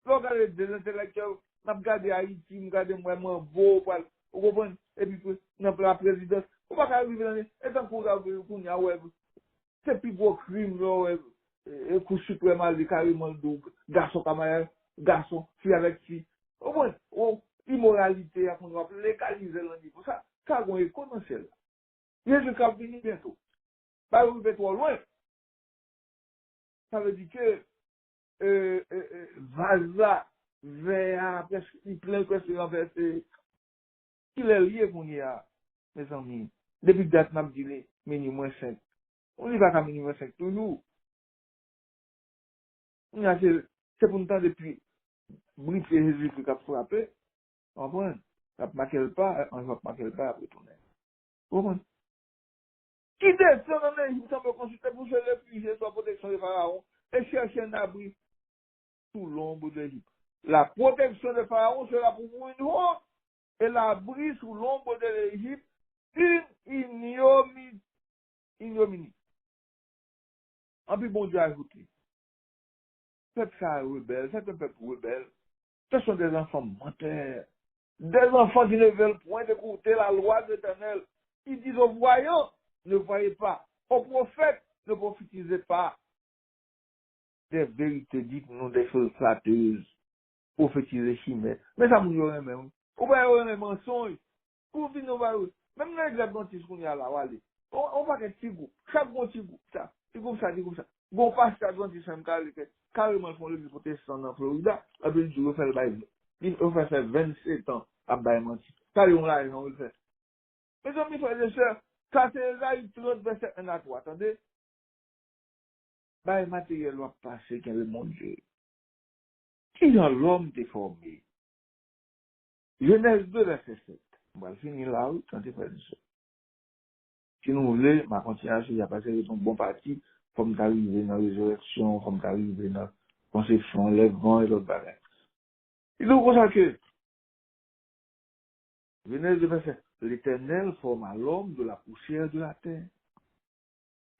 Regardez des intellectuels, n'a regardé Haïti, n'a regardé vraiment beau, vous comprenez? Et puis, n'a la présidence. Vous ne pouvez pas arriver dans les. Et tant qu'on y a, ouais, c'est plus gros crime, là, et coup suprême, carrément, garçon, camarade, garçon, fille avec fille. Vous comprenez? Immoralité, qu'on va légaliser le niveau. Ça, on est potentiel. Jésus va venir bientôt. Pas vous trop loin. Ça veut dire que, Vaza, Véa, presque, il plein de questions renversées. Il est lié qu'on y a, mes amis. Depuis que date m'a dit, minimum 5. On n'y va qu'à minimum 5 toujours. C'est pour nous temps depuis, briser Jésus qui a frappé. On va marquer le pas, on va marquer le pas après tourner. Vous comprenez? Qui descend en Égypte sans me consulter pour se réfugier sous la protection de Pharaon et chercher un abri sous l'ombre de l'Égypte. La protection de Pharaon sera pour vous une honte et l'abri sous l'ombre de l'Égypte une ignominie. En plus, bon Dieu a ajouté, peuple ça rebelle, c'est un peuple rebelle. Ce sont des enfants menteurs, des enfants qui ne veulent point écouter la loi de l'Éternel. Ils disent aux voyants, ne voyez pas, aux prophètes, ne prophétisez pas. Des vérités dites, non des choses flatteuses, prophétiser chimères. Mais ça, vous y aurait même. Ou va y les mensonges. Pour venir, on va même dans l'exemple dentiste qu'on y a là, on va faire un petit groupe. Chaque bon petit groupe, ça. Petit groupe, ça, petit groupe, ça. Bon, pas ça, dentiste, carrément, ils font le protestant dans Florida. Après, ils refait le bail. Ils ont fait 27 ans à bail menti. Carrément, là, ils ont le fait. Mes amis, frères et sœurs, ça, c'est là, ils trouvent verset 1 à 3. Attendez. Bail matériel va passer, qu'est le mon Dieu. Qui dans l'homme déformé? Genèse 2, verset 7. On va finir là, oui, quand tu fais ça. Si nous voulons, ma continuation, il y a passé de ton bon parti, comme t'arriver dans la résurrection, comme t'arriver dans la conception, l'enlèvement et l'autre bagage. Il nous constate que, Genèse 2, verset 7, l'Éternel forma l'homme de la poussière de la terre.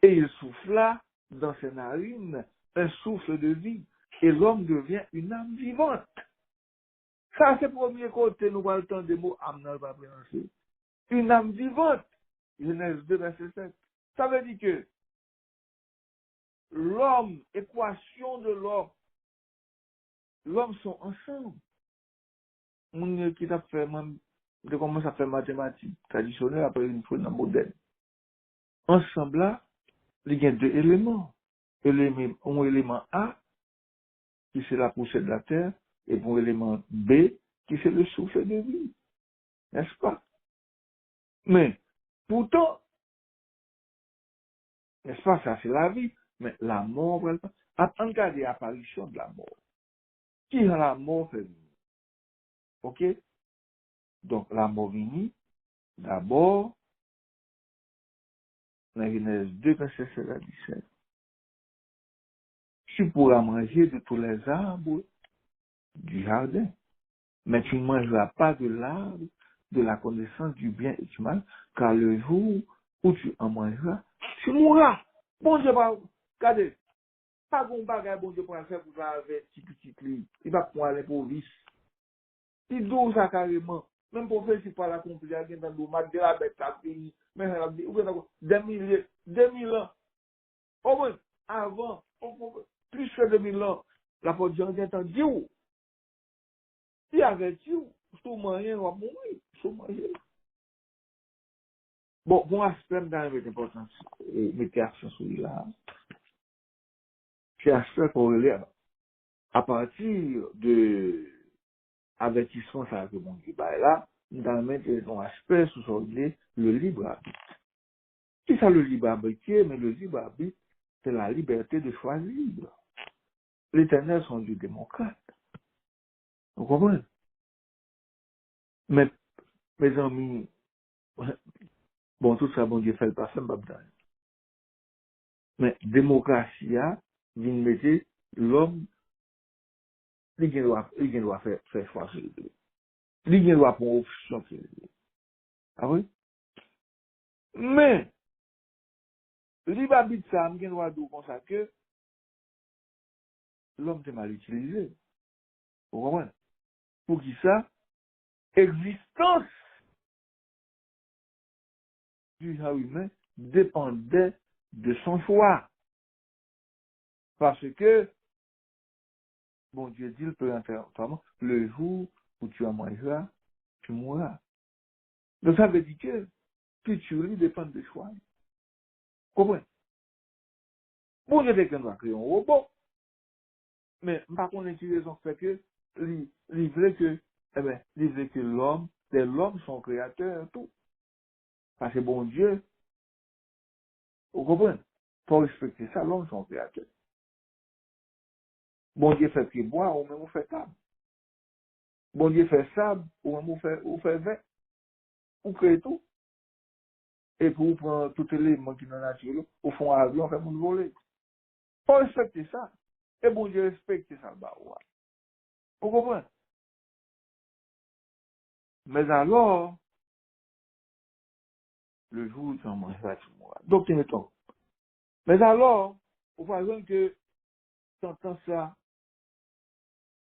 Et il souffla dans ses narines un souffle de vie. Et l'homme devient une âme vivante. Ça, c'est le premier côté, nous voyons le temps des mots âme, n'a pas prononcé. Une âme vivante. Genèse 2, verset 7. Ça veut dire que l'homme, équation de l'homme sont ensemble. On qui t'a fait même, de commencer à faire mathématiques traditionnelles après une fois dans le modèle. Ensemble là, il y a deux éléments. Un élément A, qui c'est la poussière de la terre, et pour l'élément B, qui c'est le souffle de vie. N'est-ce pas? Mais, pourtant, n'est-ce pas, ça c'est la vie, mais la mort, attends regarder l'apparition de la mort. Qui a la mort fait venir? Ok? Donc, la mort venue, d'abord, dans Genèse 2, verset 16 à 17. Tu pourras manger de tous les arbres du jardin, mais tu ne mangeras pas de l'arbre de la connaissance du bien et du mal, car le jour où tu en mangeras, tu mourras. Bon Dieu, regardez, pas bon bagage, bon Dieu, pour faire pour avec petit lui. Il va pour aller pour vice. Il doit ça carrément. Même pour faire si pas la compagnie, il y a dans le mat de la bête, la pays, mais elle a dit, des mille ans. Au moins, avant, plus que 2000 ans, la production est en Dieu. Si avec Dieu, tout moyen va mourir, tout moyen. Bon aspect dans l'importance, mettez accent sur là. C'est aspect qu'on relève à partir de avertissement ça que mon Dieu là, dans un aspect sous son le libre arbitre. C'est ça le libre arbitre, mais le libre arbitre, c'est la liberté de choisir. L'Éternel sont du démocrate. Vous comprenez? Mais, mes amis, bon, tout ça, bon Dieu fait le passé, mais démocratie, vient mettre l'homme, il doit faire choix sur lui. Il doit prendre option sur lui. Ah oui? Mais, libre habite ça, il doit dire comme ça que l'homme est mal utilisé. Vous comprenez? Pour qui ça? Existence du genre humain dépendait de son choix. Parce que, bon Dieu dit, il peut entrer autrement, le jour où tu en mangeras, tu mourras. Donc ça veut dire que futur dépend de choix. Comprenez? Bon Dieu dit qu'on doit créer un robot, mais par contre, une raison fait que, il veut que, il veut que l'homme sont créateurs, tout. Parce que bon Dieu, vous comprenez? Pour respecter ça, l'homme sont créateurs. Bon Dieu fait pied bois, ou même vous fait table. Bon Dieu fait sable, ou même vous fait vin, vous créez tout. Et pour vous prendre tout élément qui est dans la nature, au fond, à l'avion, on fait mon voler. Faut respecter ça. Et bon Dieu respecte ça, bah, ouais. Vous comprenez? Mais alors, le jour où tu en mangeras, tu mourras. Donc, mettons. Mais alors, au par exemple que tu entends ça,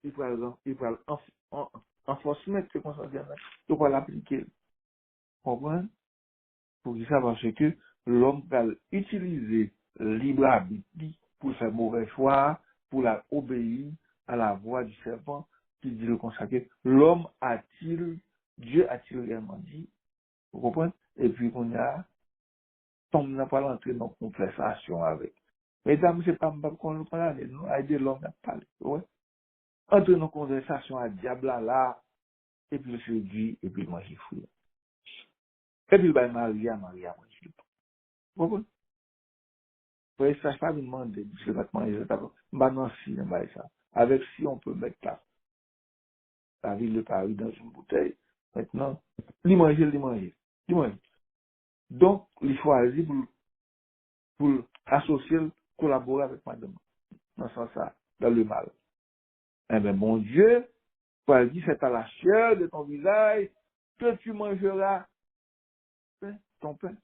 il faut enforcement, c'est comme ça, il faut l'appliquer. Vous comprenez? Pour que ça, parce que l'homme va utiliser libre arbitre pour faire mauvais choix, pour obéir à la voix du serpent, qui dit le consacré. L'homme a-t-il Dieu a-t-il réellement dit? Vous comprenez? Et puis, on a, on n'a pas l'entrée dans une conversation avec. Mesdames, c'est pas qu'on parle, nous, aider l'homme à parler. Ouais. Entre nos conversations à diable là, et puis le séduit, et puis le manger fou. Et puis, ben, Maria, manger. Vous comprenez? Vous voyez, ça, je pas me demander, je vais te manger, bah non, si, on va ça. Avec si, on peut mettre la ville de Paris dans une bouteille. Maintenant, lui manger. Donc, il faut agir pour associer, collaborer avec madame. Dans ce sens-là, dans le mal. Eh bien, mon Dieu, il dit, c'est à la chair de ton visage que tu mangeras ton pain.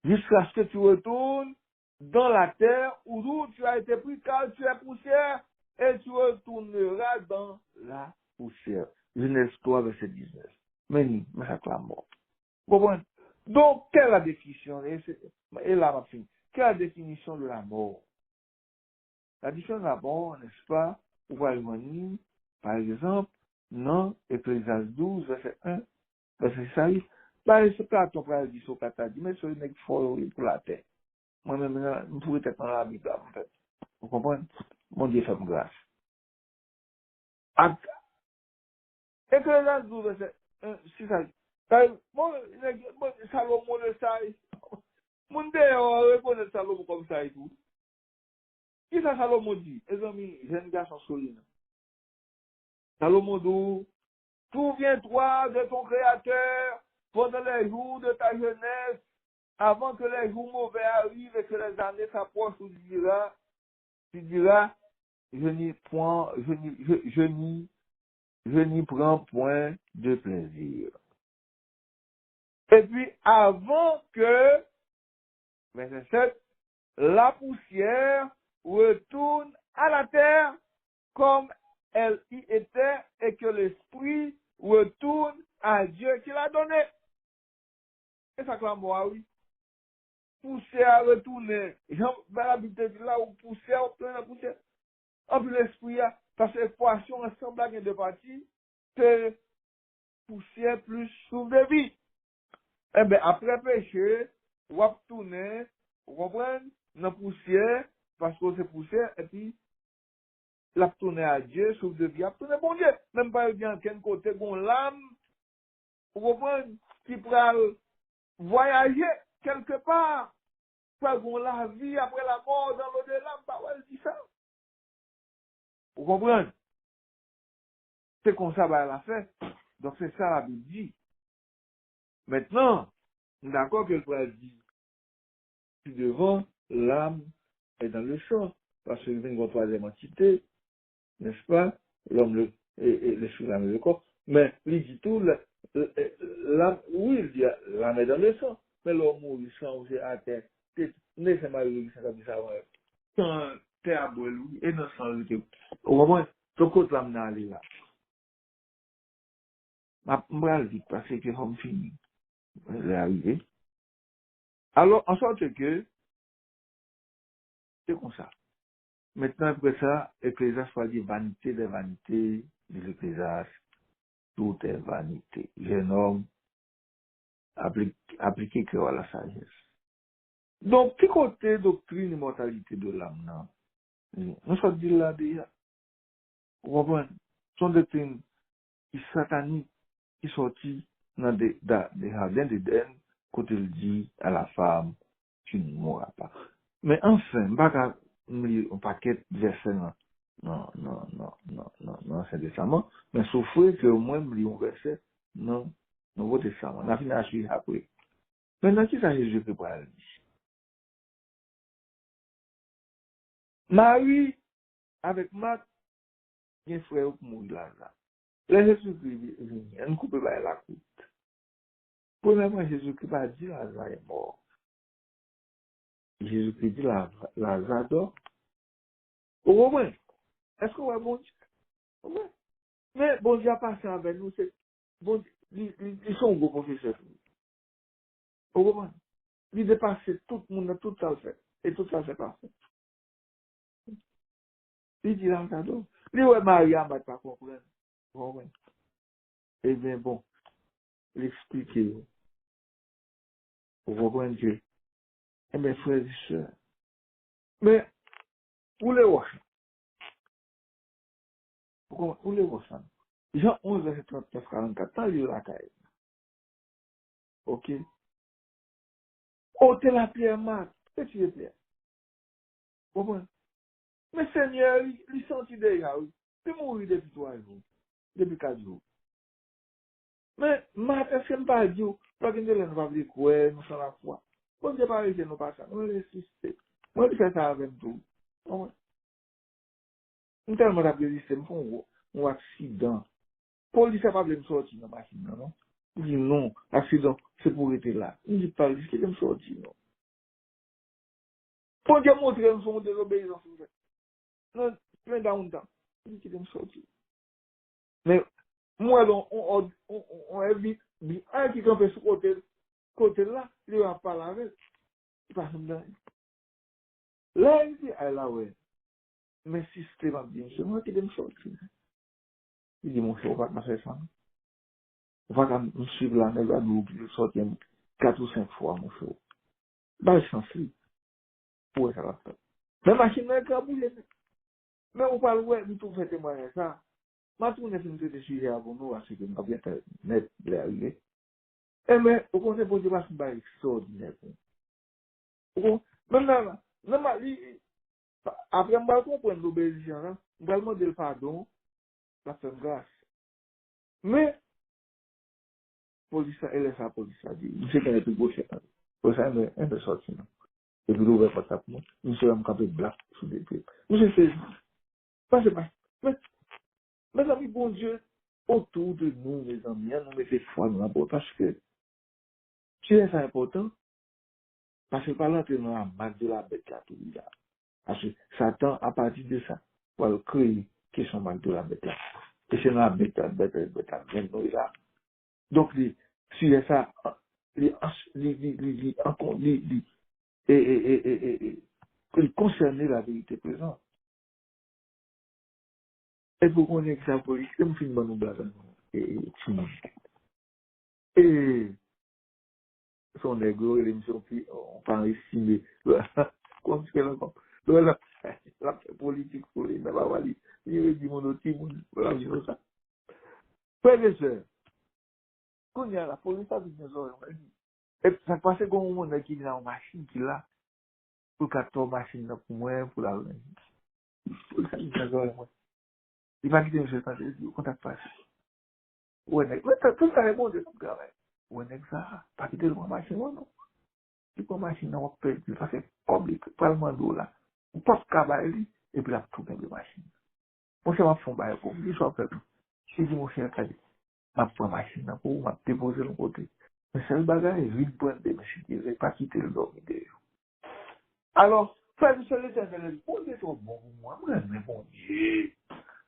Jusqu'à ce que tu retournes dans la terre où tu as été pris car tu es poussière et tu retourneras dans la poussière. Genèse 3, verset 19. Mais ça clame mort. Vous comprenez? Donc, quelle est la définition? Et là, ma fille, quelle est la définition de la mort? La définition de la mort, n'est-ce pas? Vous voyez, par exemple, non, Ecclésiaste 12, verset 1, verset 6, bah, c'est pas ton frère dit, ce que dit, mais c'est une fort pour la terre. Moi-même, je pourrais être dans la Bible, en fait. Vous comprenez? Mon Dieu fait grâce. Ecclésiaste 12, verset 1, 6, moi, Salomon le sait. Mon Dieu, on reconnaît Salomon comme ça et tout. Qui ça Salomon dit? Les amis, jeune garçon solide. Salomon dit, souviens-toi de ton Créateur pendant les jours de ta jeunesse, avant que les jours mauvais arrivent et que les années s'approchent, tu diras, je n'y prends point de plaisir. Et puis, avant que, verset 7, la poussière retourne à la terre comme elle y était et que l'esprit retourne à Dieu qui l'a donné. Et ça clame moi, oui. Poussière retourner. La Bible dit là où poussière, retourne la poussière. En plus l'esprit, parce que l'équation ensemble à deux parties, c'est poussière plus souffle de vie. Eh bien, après péché, on va tourner, vous comprenez, dans la poussière, parce que c'est poussière, et puis, la tourner à Dieu, souffle de vie, la tourner bon Dieu. Même pas bien quel côté, bon l'âme, vous comprenez, qui peut voyager quelque part, pour la vie après la mort dans l'au-delà, pas ouais, dit ça. Vous comprenez? C'est comme ça, bah, elle a fait. Donc, c'est ça la Bible dit. Maintenant, d'accord que le frère dit, puis devant, l'âme est dans le champ. Parce que vient une troisième entité, n'est-ce pas? L'homme, et l'esprit, l'âme et le corps. Mais, il dit tout, l'âme, oui, il dit, l'âme est dans le sang. Mais l'homme mourit sans oser à terre. Mais c'est malheureux, ça dit ça, ouais. Quand t'es à boire, oui, et non sans le au moment, ton côté l'âme n'a allé là. Ma bral dit, parce que comme fini, elle est arrivée. Alors, en sorte que, c'est comme ça. Maintenant, après ça, Ecclésiaste va dire vanité des vanités de l'Ecclésiaste. Tout est vanité. Jeune homme, appliqué que à la sagesse. Donc, qui côté doctrine immortalité de l'âme, non? Nous sommes dit là déjà. Vous comprenez? Son doctrine qui satanique, qui sortit dans des jardins d'Éden, quand il dit à la femme, tu ne mourras pas. Mais enfin, baga un paquet de versets non, c'est décemment, mais souffrir que au moins me lit un verset, non, Nouveau Testament. On a fini à suivre après. Maintenant, qui ça Jésus-Christ pour aller? Marie, avec Marc, il y a un frère qui mourit là. Là, Jésus-Christ vient, on ne coupe pas la coupe. Premièrement, Jésus-Christ va dire Lazare est mort. Jésus-Christ dit Lazare dort. Au moins, est-ce qu'on va bon Dieu? Au moins. Mais bon Dieu a passé avec nous, c'est bon, ils sont gros professeurs. Au moins. Il dépasse tout le monde, tout ça le fait. Et tout ça c'est parfait. Il dit Lazare dort. Il dit ouais, Maria, ne va pas comprendre. Au moins. Eh bien, bon. l'expliquer, vous comprenez que, eh bien, frères et sœurs, mais, où les roches, où les roches, Jean 11, verset 39, 44, t'as lu la caille, ok? Ôtez la pierre mat, petit pierre, vous comprenez? Mais Seigneur, il sentit déjà, oui, il est mort depuis 3 jours, depuis 4 jours. Mais, mat, est-ce qu'il pas dit, pas qu'il ne va pas dire quoi, nous sommes la foi. Bon Dieu, pas arrêter nous pas ça, nous résister. Moi, je fais ça avec tout. Nous tellement résister, nous faisons un accident. Police n'a pas de me sortir dans la machine, non? Il dit non, accident, c'est pour être là. Il dit pas, il dit me sortir, non. Bon Dieu, montre que nous sommes désobéissants. Non, plein d'temps. Il dit qu'il me sortir. Mais, moi, on évite, un qui campait sur côté là, il va pas laver, il passe dedans. Là, il dit, ah là, ouais. Mais si c'était pas bien, c'est moi qui vais me sortir. Il dit, mon frère, on va pas faire ça. On va me suivre là, on va nous sortir 4 ou 5 fois, mon frère. Bah, je s'en suis. Pour ça va faire. Mais la machine est grabouillée. Mais on parle, ouais, nous tout fait témoigner ça. Ma tourne fin de sujet avant nous, parce que nous avons bien net de l'arrivée. Eh, mais, au conseil pour dire, c'est pas extraordinaire. Maintenant, après, on va comprendre l'obéissance, on va demander le pardon, la faire grâce. Mais, police, elle est sa police, elle dit, je sais qu'elle est plus gauche, pour ça, elle est sortie. Et puis, l'ouvre pas ça pour moi. Nous sommes capables de blague sous des pieds. Nous, c'est pas, c'est pas. Mes amis, bon Dieu, autour de nous, mes amis, nous mettez foi dans la porte parce que c'est important, parce que par là, tu dans la marque de la bête là, tout là. Parce que Satan, à partir de ça, va créer qui sont marque de la bête là. Et c'est dans la bête là, même nous là. Donc, si ça, il concernait la vérité présente. Et pour qu'on ait que ça, police, c'est une fin de bonne blague. Et, son ego, il me puis on parle ici, comme c'est là, la politique pour les Navavali, il dit mon autre, la vie ça. Frère et sœur, quand il y a la police, ça dit, et ça passe comme on a qui dans une machine qui là, pour qu'à ton machine pour moi, pour la police, ça dit, il va quitter monsieur, il contact pas. Ouais, mais tout ça répond de tout travail. Ouais, ça, pas quitter le machine, non. Si pour machine on peut parce que comme parlement d'eau là on peut cabaler et puis la tout de machine moi ça m'a fait bail pour lui soit fait si dit mon cher Kadi m'a prend machine pour m'a déposer le côté mais c'est le bagage vite point de machine qui va pas quitter le dormir alors faire du seul éternel pour dire bon moi mais bon Dieu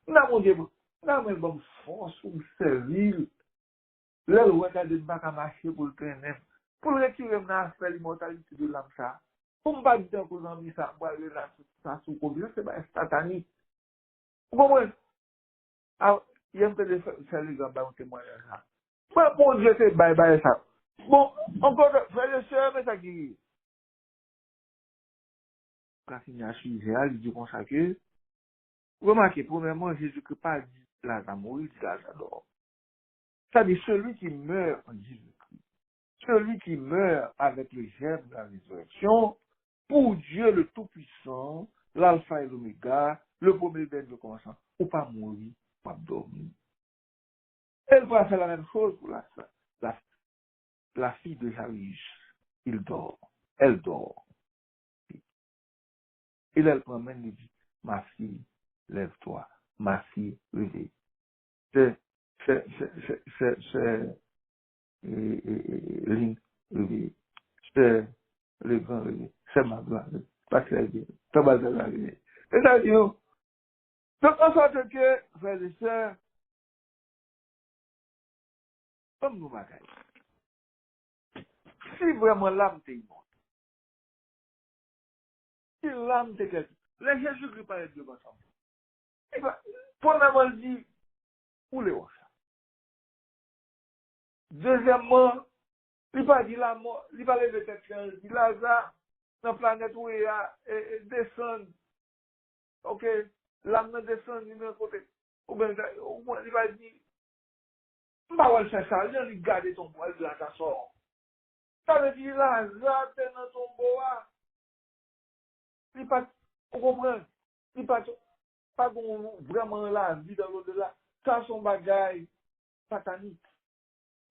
non mon Dieu non mais bon force ou servir là le regarder pas qu'à marcher pour le traîner pour retirer dans faire l'immortalité de l'âme ça. Pour ne pas dire que vous avez mis ça, pour aller là, ça sous combien, c'est pas satanique. Vous comprenez? Alors, il y a un peu de faire les gars, un témoignage ça. Mais bon Dieu, c'est bye ça. Bon, encore, frère et sœur, mais ça qui quand il y a sujet, il dit comme ça que, remarquez, premièrement, Jésus-Christ pas dit Lazare mourir, il dit Lazare dort. Ça dit celui qui meurt en Jésus. Celui qui meurt avec le germe de la résurrection, pour Dieu le Tout-Puissant, l'alpha et l'oméga, le premier et le commençant, ou pas mourir, pas dormir. Elle va faire la même chose pour la, la fille de Jairus. Il dort. Elle dort. Et elle promène et dit, ma fille, lève-toi. Ma fille, réveille. C'est, ligne, c'est le grand, c'est ma gloire, pas que la vie, c'est ma gloire. C'est-à-dire, donc en sorte que, frères et sœurs, comme nous bagaille, si vraiment l'âme t'est morte, si l'âme t'est quelque chose, les Jésus-Christ parlait de Dieu ensemble. Et bien, premièrement, il dit, où les roches? Deuxièmement, il pas dit la mort, il va lever tête, il dit Lazare, dans la planète où il y a, descend, ok, l'âme descend, il est côté. Ou bien, il va dire, je ne vais pas faire ça, il garde ton bois, il la sort. Ça veut dire Lazare, t'es dans ton bois, il pas, vous comprenez, il pas vraiment la vie dans l'au-delà. Ça, son bagage satanique.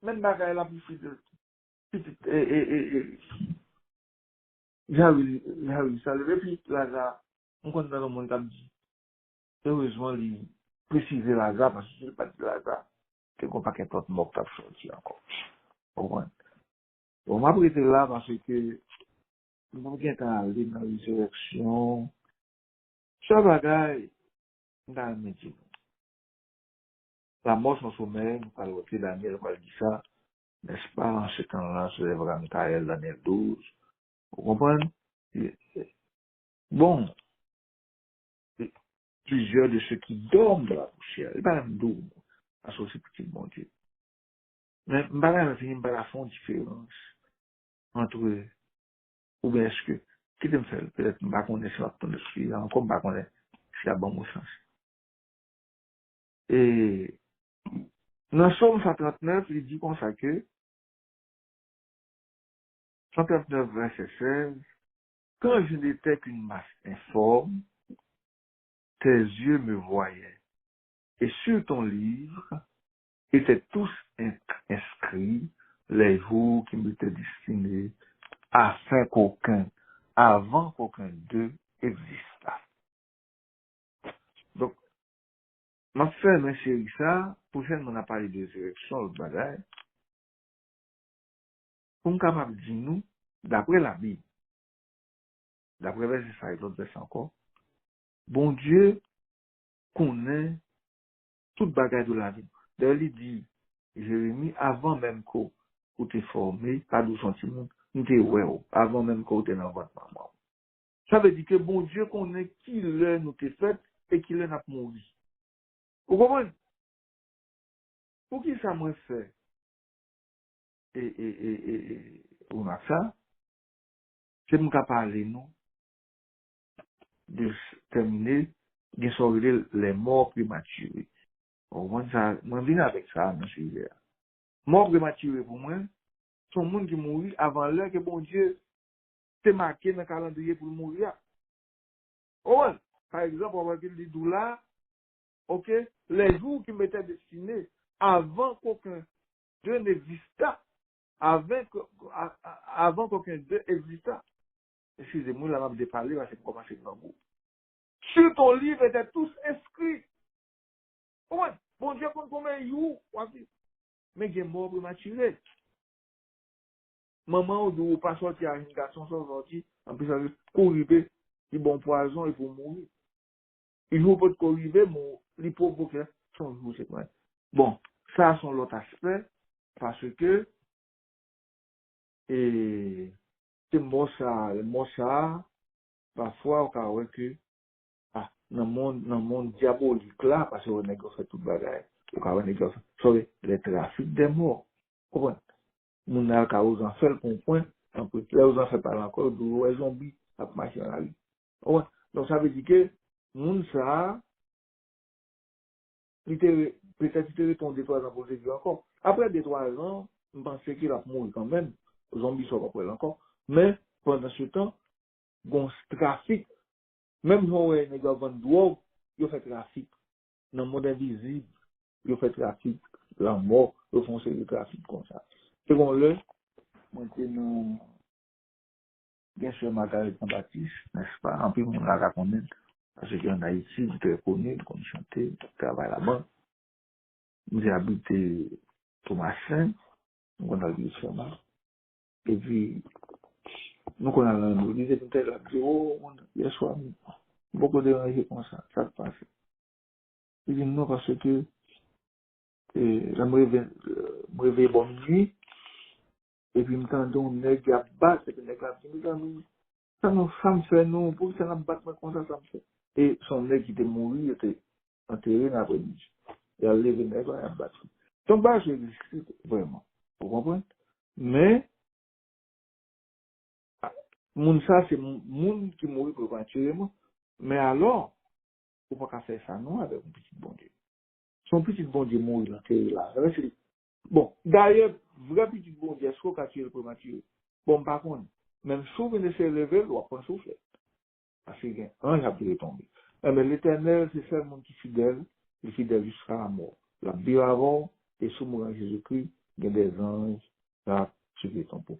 Même bagage la plus fidèle. J'ai ça. Le puis Lazare, on compte dans le monde comme dit. Heureusement, il précise Lazare parce que si je ne pas dit Lazare, c'est qu'on pas qu'un autre mot qui a sorti encore. Au moins. On m'a prêté là parce que on vient aller dans la résurrection. Ça bagage dans le métier. La mort sans sommeil, on parle de Daniel, on parle de ça. N'est-ce pas, en ce temps-là, se lèvera Michael, Daniel 12. Vous comprenez? Bon, plusieurs de ceux qui dorment de la poussière, ils ne pas même dorment, associés petit bon Dieu. Mais je ne vais pas finir par la fond différence entre eux. Ou bien est-ce que, qui te me fait, peut-être, je ne vais pas connaître ça, ton esprit, encore je ne vais pas connaître si c'est bon sens. Et, dans Somme 139, il dit comme ça que, 139 verset 16, quand je n'étais qu'une masse informe, tes yeux me voyaient. Et sur ton livre étaient tous inscrits les jours qui m'étaient destinés avant qu'aucun d'eux existât. Donc, ma frère, ma chérie, ça, prochainement, on a parlé de résurrection, le bagage, pour nous capable de dire nous, d'après la Bible, d'après verset ça et l'autre verset encore, bon Dieu connaît toute bagage de la vie. D'ailleurs, il dit, Jérémie, avant même qu'on t'ait formé, pas de sentiment, nous t'es ouais, avant même qu'on t'ait dans votre maman. Ça veut dire que bon Dieu connaît qui l'heure nous t'est fait et qui l'heure n'a pas mouru. Vous comprenez? Pour qui ça m'a fait? On a ça, c'est nous qui parler, nous, de terminer, de sauver les morts prématurés. Moi, je viens avec ça, monsieur. Mort prématuré pour moi, son monde qui mourit avant l'heure que bon Dieu t'est marqué dans le calendrier pour mourir. Oh, ouais. Par exemple, on va dire les dollars, ok, les jours qui m'étaient destinés avant qu'aucun d'eux n'existât, avant qu'aucun d'eux existât. Excusez-moi, là, je vais parler, parce que c'est commencer dans le sur ton livre étaient tous inscrits. Oh, ouais. Bon Dieu, comme combien de jours, mais j'ai mort prématuré. Maman ou pas sortir à une garçon sans sortir, en plus, ça veut corriger, il bon poison, il faut mourir. Il faut pas corriger, mon, il provoque son jour, c'est vrai. Bon, ça, c'est l'autre aspect, parce que, et, c'est moi ça, parfois, on peut voir que, ah, dans le monde diabolique là, parce qu'on a fait tout le bagage, on peut voir que, les trafics des morts. Comprenez? Mon a aux enfants pour point, un peu, là, aux enfants parlent encore, d'où les zombies, à marcher dans la vie. Ouais. Donc, ça veut dire que, moun ça, peut-être qu'il répond 2-3 ans pour sécurité encore. Après 2-3 ans, je pensais qu'il a mouru quand même. Les zombies sont pas prêts encore. Mais, pendant ce temps, bon, trafic, même si on est dans le drogue, il fait trafic. Dans le monde invisible, il fait trafic. La mort, ils font ce trafic comme ça. Second-le, maintenant, bien sûr, Margaret Baptiste, n'est-ce pas? En plus, on l'a raconté. Parce qu'en Haïti, vous êtes connu, comme chanter, travaille là-bas. Vous avez habité Thomasin, on a vu ça. Et puis, nous, on a l'analyse, peut-être la bureau, hier soir, beaucoup de gens comme ça, ça se passe. Il dit non, parce que, la me réveille bonne nuit, et puis, me tendons, on est à battre, et puis, on est à ça me fait non, pour que ça me batte comme ça me fait. Et son nez qui était mort, il était enterré dans l'après-midi. Il a levé le nez, il a battu. Donc, bah, je discute vraiment. Vous comprenez? Mais, moun ça, c'est moun qui mourit pour le tuer moi. Mais alors, faut pas faire ça non avec un petit bon Dieu. Son petit bon Dieu mourit là, qu'il est là. Bon, d'ailleurs, vrai petit bon Dieu, est-ce qu'on a tué le prématuré? Bon, par contre, même si vous venez de se lever, on va prendre souffler. Parce qu'il y a un qui a pu tomber. Mais l'Éternel, c'est seul monde qui est fidèle, il est fidèle jusqu'à la mort. La Bible avant, et sous mourant Jésus-Christ, il y a des anges, là, tu ton pour.